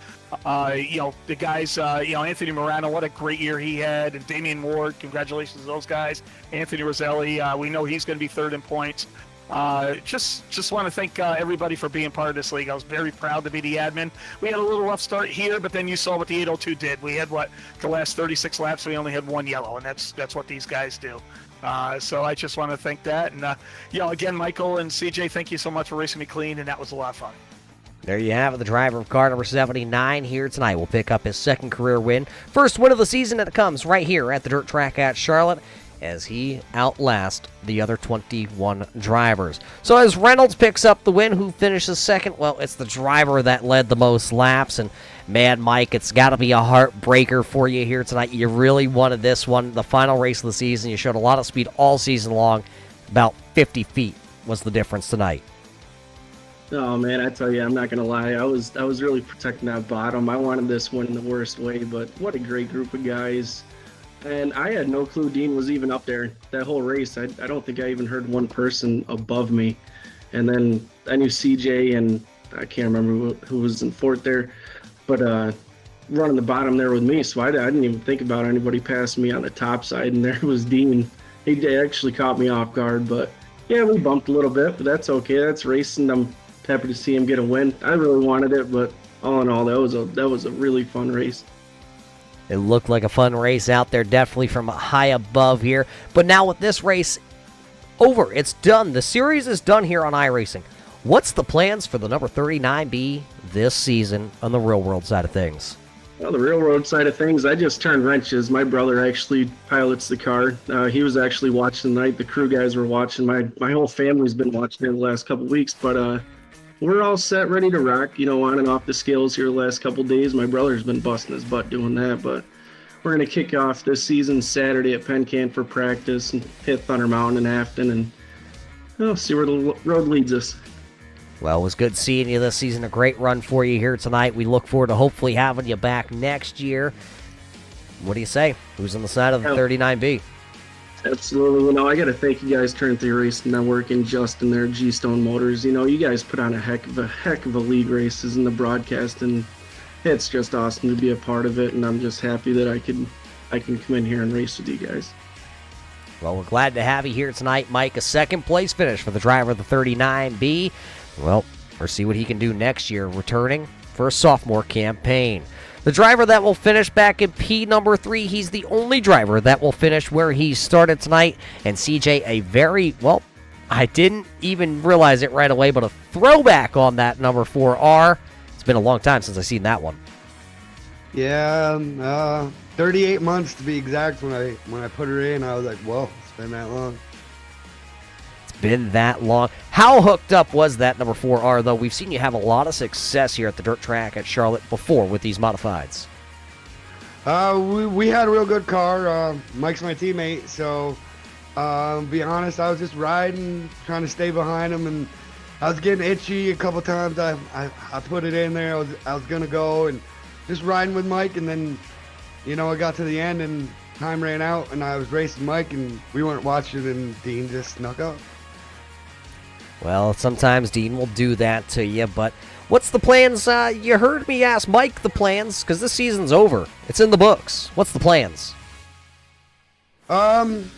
The guys, Anthony Morano, what a great year he had, and Damian Ward, congratulations to those guys. Anthony Roselli, we know he's going to be third in points. Just want to thank everybody for being part of this league. I was very proud to be the admin. We had a little rough start here, but then you saw what the 802 did. We had the last 36 laps, we only had one yellow, and that's what these guys do. So I just want to thank that. And, again, Michael and CJ, thank you so much for racing me clean, and that was a lot of fun. There you have it. The driver of car number 79 here tonight will pick up his second career win. First win of the season, and it comes right here at the dirt track at Charlotte as he outlasts the other 21 drivers. So as Reynolds picks up the win, who finishes second? Well, it's the driver that led the most laps. And man, Mike, it's got to be a heartbreaker for you here tonight. You really wanted this one, the final race of the season. You showed a lot of speed all season long. About 50 feet was the difference tonight. Oh man, I tell you, I'm not gonna lie. I was really protecting that bottom. I wanted this one in the worst way, but what a great group of guys. And I had no clue Dean was even up there that whole race. I don't think I even heard one person above me. And then I knew CJ and I can't remember who was in fourth there, but running the bottom there with me. So I didn't even think about anybody passing me on the top side. And there was Dean. He actually caught me off guard, but yeah, we bumped a little bit, but that's okay. That's racing. I'm happy to see him get a win. I really wanted it, but all in all, that was a really fun race. It looked like a fun race out there, definitely from high above here. But now with this race over, it's done. The series is done here on iRacing. What's the plans for the number 39B this season on the real world side of things? Well, the real world side of things, I just turned wrenches. My brother actually pilots the car. He was actually watching tonight. The crew guys were watching. My whole family's been watching it the last couple of weeks, but we're all set, ready to rock, on and off the scales here the last couple of days. My brother's been busting his butt doing that, but we're going to kick off this season Saturday at Pencan for practice and hit Thunder Mountain and Afton, and we'll see where the road leads us. Well, it was good seeing you this season. A great run for you here tonight. We look forward to hopefully having you back next year. What do you say? Who's on the side of the 39B? Absolutely. I got to thank you guys, Turn 3 Racing Network, and Justin there, G Stone Motors. You guys put on a heck of a league races in the broadcast, and it's just awesome to be a part of it. And I'm just happy that I can come in here and race with you guys. Well, we're glad to have you here tonight, Mike. A second place finish for the driver of the 39B. Well, we'll see what he can do next year, returning for a sophomore campaign. The driver that will finish back in P number 3, he's the only driver that will finish where he started tonight. And CJ, a very, I didn't even realize it right away, but a throwback on that number 4R. It's been a long time since I've seen that one. Yeah, 38 months to be exact. When I put her in, I was like, whoa, it's been that long. Been that long. How hooked up was that number 4R, though? We've seen you have a lot of success here at the dirt track at Charlotte before with these modifieds. We had a real good car. Mike's my teammate, so be honest, I was just riding, trying to stay behind him, and I was getting itchy a couple times. I put it in there. I was gonna go and just riding with Mike, and then I got to the end and time ran out, and I was racing Mike, and we weren't watching, and Dean just snuck up. Well, sometimes Dean will do that to you, but what's the plans? You heard me ask Mike the plans, because this season's over. It's in the books. What's the plans?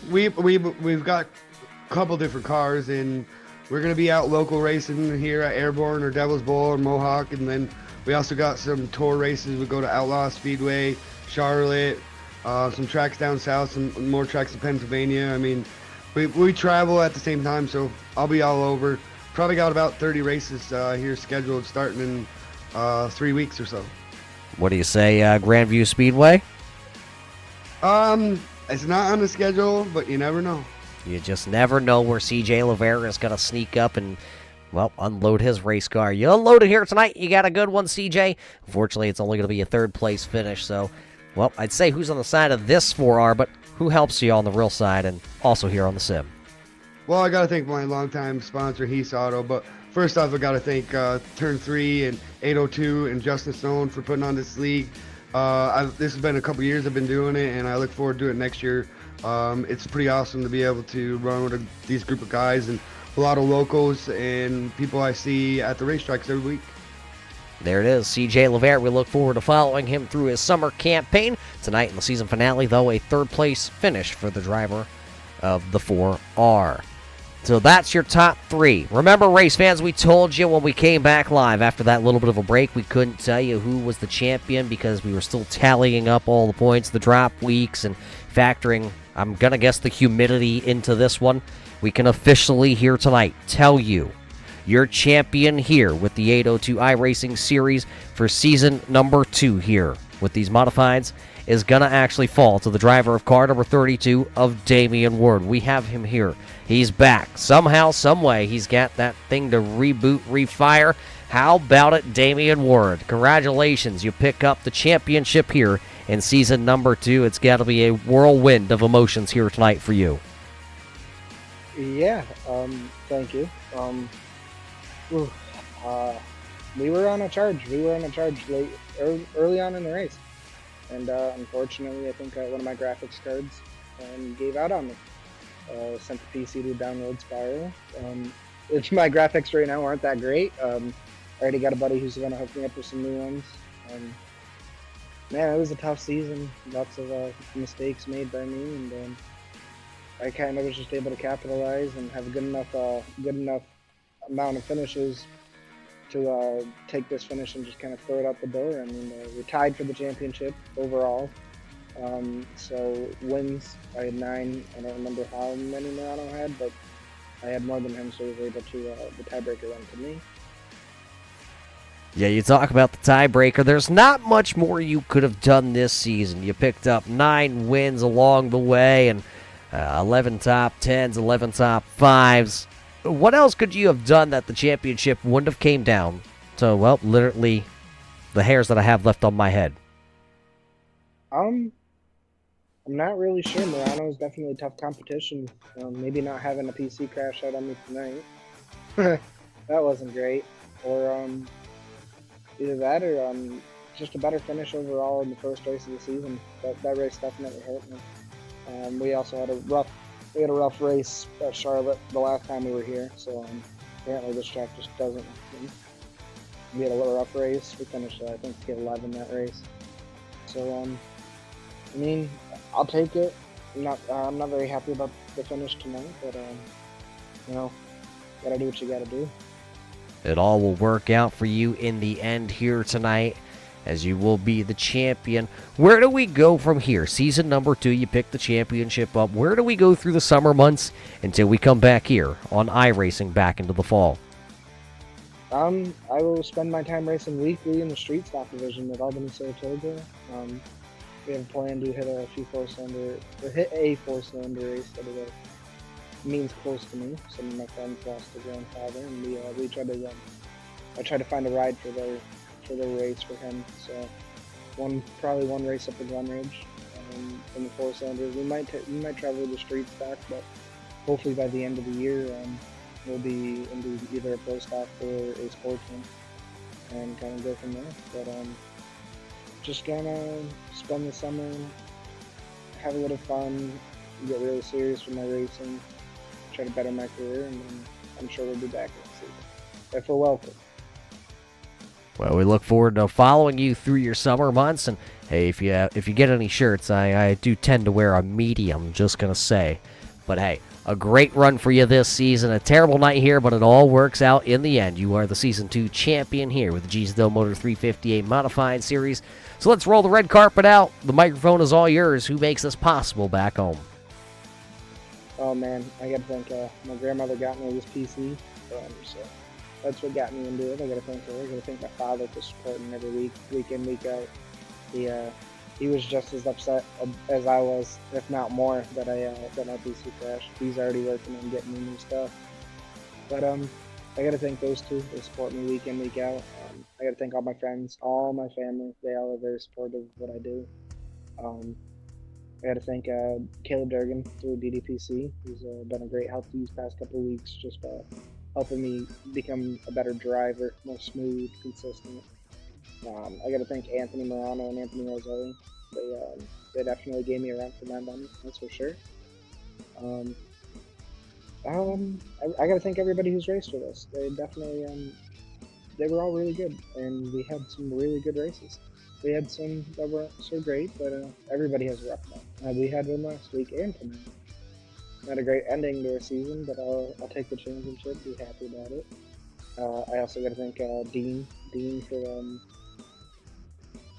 We've got a couple different cars, and we're going to be out local racing here at Airborne or Devil's Bowl or Mohawk, and then we also got some tour races. We go to Outlaw Speedway, Charlotte, some tracks down south, some more tracks in Pennsylvania. I mean, we travel at the same time, so I'll be all over. Probably got about 30 races here scheduled starting in 3 weeks or so. What do you say, Grandview Speedway? It's not on the schedule, but you never know. You just never know where CJ Lavera is going to sneak up and, unload his race car. You unload it here tonight. You got a good one, CJ. Unfortunately, it's only going to be a third-place finish, so, I'd say who's on the side of this 4R, but who helps you on the real side and also here on the sim? Well, I got to thank my longtime sponsor, Heath Auto, but first off, I got to thank Turn 3 and 802 and Justin Stone for putting on this league. This has been a couple years I've been doing it, and I look forward to it next year. It's pretty awesome to be able to run with these group of guys and a lot of locals and people I see at the racetracks every week. There it is, CJ Levert. We look forward to following him through his summer campaign. Tonight in the season finale, though, a third-place finish for the driver of the 4R. So that's your top three. Remember, race fans, we told you when we came back live after that little bit of a break, we couldn't tell you who was the champion because we were still tallying up all the points, the drop weeks, and factoring, I'm going to guess, the humidity into this one. We can officially here tonight tell you your champion here with the 802 iRacing Series for season number 2 here with these modifieds is going to actually fall to the driver of car number 32 of Damian Ward. We have him here. He's back. Somehow, someway, he's got that thing to reboot, refire. How about it, Damian Ward? Congratulations. You pick up the championship here in season number 2. It's got to be a whirlwind of emotions here tonight for you. Yeah, thank you. We were on a charge. Early on in the race. And unfortunately, I think one of my graphics cards gave out on me. Sent the PC to a downward spiral. My graphics right now aren't that great. I already got a buddy who's going to hook me up with some new ones. Man, it was a tough season. Lots of mistakes made by me, and I kind of was just able to capitalize and have a good enough amount of finishes to take this finish and just kind of throw it out the door. I mean, we're tied for the championship overall. So wins, I had 9. I don't remember how many Murano had, but I had more than him, so he was able to, the tiebreaker went to me. Yeah, you talk about the tiebreaker. There's not much more you could have done this season. You picked up 9 wins along the way and 11 top 10s, 11 top 5s. What else could you have done that the championship wouldn't have came down to, well, literally the hairs that I have left on my head? I'm not really sure. Murano is definitely tough competition. Maybe not having a PC crash out on me tonight. That wasn't great. Or either that or just a better finish overall in the first race of the season. That race definitely hurt me. We also had a rough race at Charlotte the last time we were here, so apparently this track just doesn't. We had a little rough race. We finished, I think, P11 that race. So, I mean, I'll take it. I'm not very happy about the finish tonight, but you know, gotta do what you gotta do. It all will work out for you in the end here tonight, as you will be the champion. Where do we go from here? Season number 2, you pick the championship up. Where do we go through the summer months until we come back here on iRacing back into the fall? I will spend my time racing weekly in the street stock division at Albany, Saratoga. We have a plan to hit a four-cylinder race that means close to me. Some of my friends lost their grandfather, and we tried to I tried to find a ride for the race for him. So probably one race up to Glenridge in the 4-cylinders. We might travel the street stock, but hopefully by the end of the year we'll be into either a pro stock or a sportsman and kind of go from there. But just gonna spend the summer, have a little fun, get really serious with my racing, try to better my career, and then I'm sure we'll be back next season if we're welcome. Well, we look forward to following you through your summer months, and hey, if you get any shirts, I do tend to wear a medium, just gonna say. But hey, a great run for you this season. A terrible night here, but it all works out in the end. You are the Season 2 champion here with the G-Stone Motor 358 Modified Series. So let's roll the red carpet out. The microphone is all yours. Who makes this possible back home? Oh man, I gotta thank my grandmother got me this PC, so that's what got me into it. I gotta thank her. I gotta thank my father for supporting every week in, week out. He was just as upset as I was, if not more, that my PC crashed. He's already working on getting me new stuff. But I gotta thank those two. They support me week in, week out. I gotta thank all my friends, all my family. They all are very supportive of what I do. I got to thank Caleb Durgan through DDPC. He's been a great help these past couple of weeks, just helping me become a better driver, more smooth, consistent. I got to thank Anthony Morano and Anthony Roselli. They definitely gave me a run for my money, that's for sure. I got to thank everybody who's raced with us. They definitely, they were all really good, and we had some really good races. We had some that weren't so great, but everybody has a rough one. We had one last week and tonight. Not a great ending to our season, but I'll take the championship. Be happy about it. I also got to thank Dean for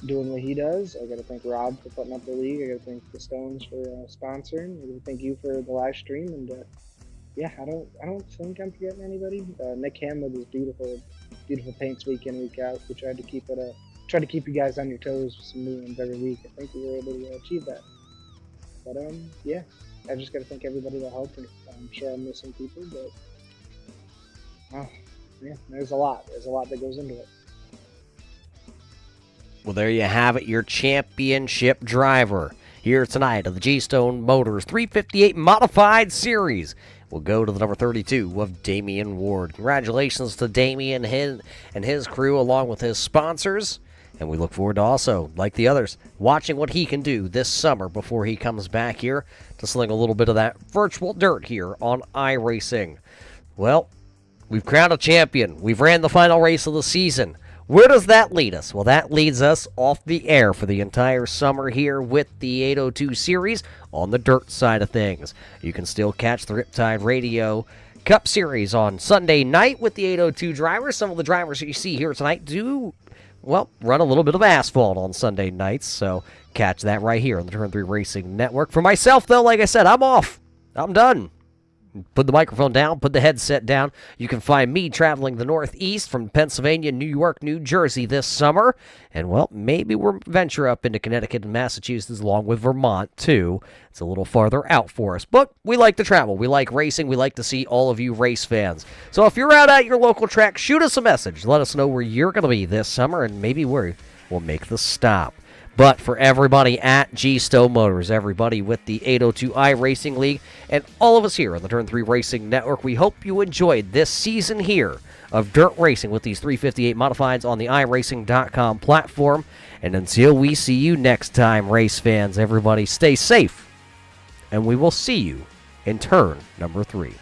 doing what he does. I got to thank Rob for putting up the league. I got to thank the Stones for sponsoring. I got to thank you for the live stream. And yeah, I don't think I'm forgetting anybody. Nick Ham with his beautiful paints week in, week out. We tried to keep you guys on your toes with some new ones every week. I think we were able to achieve that. But yeah, I just got to thank everybody that helped me. I'm sure I'm missing people, but yeah, there's a lot that goes into it. Well, there you have it, your championship driver here tonight of the G-Stone Motors 358 Modified Series. We'll go to the number 32 of Damian Ward. Congratulations to Damian and his crew along with his sponsors. And we look forward to also, like the others, watching what he can do this summer before he comes back here to sling a little bit of that virtual dirt here on iRacing. Well, we've crowned a champion. We've ran the final race of the season. Where does that lead us? Well, that leads us off the air for the entire summer here with the 802 series on the dirt side of things. You can still catch the Riptide Radio Cup Series on Sunday night with the 802 drivers. Some of the drivers that you see here tonight do, well, run a little bit of asphalt on Sunday nights, so catch that right here on the Turn 3 Racing Network. For myself, though, like I said, I'm off. I'm done. Put the microphone down, put the headset down. You can find me traveling the Northeast from Pennsylvania, New York, New Jersey this summer. And, well, maybe we'll venture up into Connecticut and Massachusetts along with Vermont, too. It's a little farther out for us. But we like to travel. We like racing. We like to see all of you race fans. So if you're out at your local track, shoot us a message. Let us know where you're going to be this summer and maybe where we'll make the stop. But for everybody at G-Stone Motors, everybody with the 802 iRacing League, and all of us here on the Turn 3 Racing Network, we hope you enjoyed this season here of dirt racing with these 358 Modifieds on the iRacing.com platform. And until we see you next time, race fans, everybody stay safe, and we will see you in turn number 3.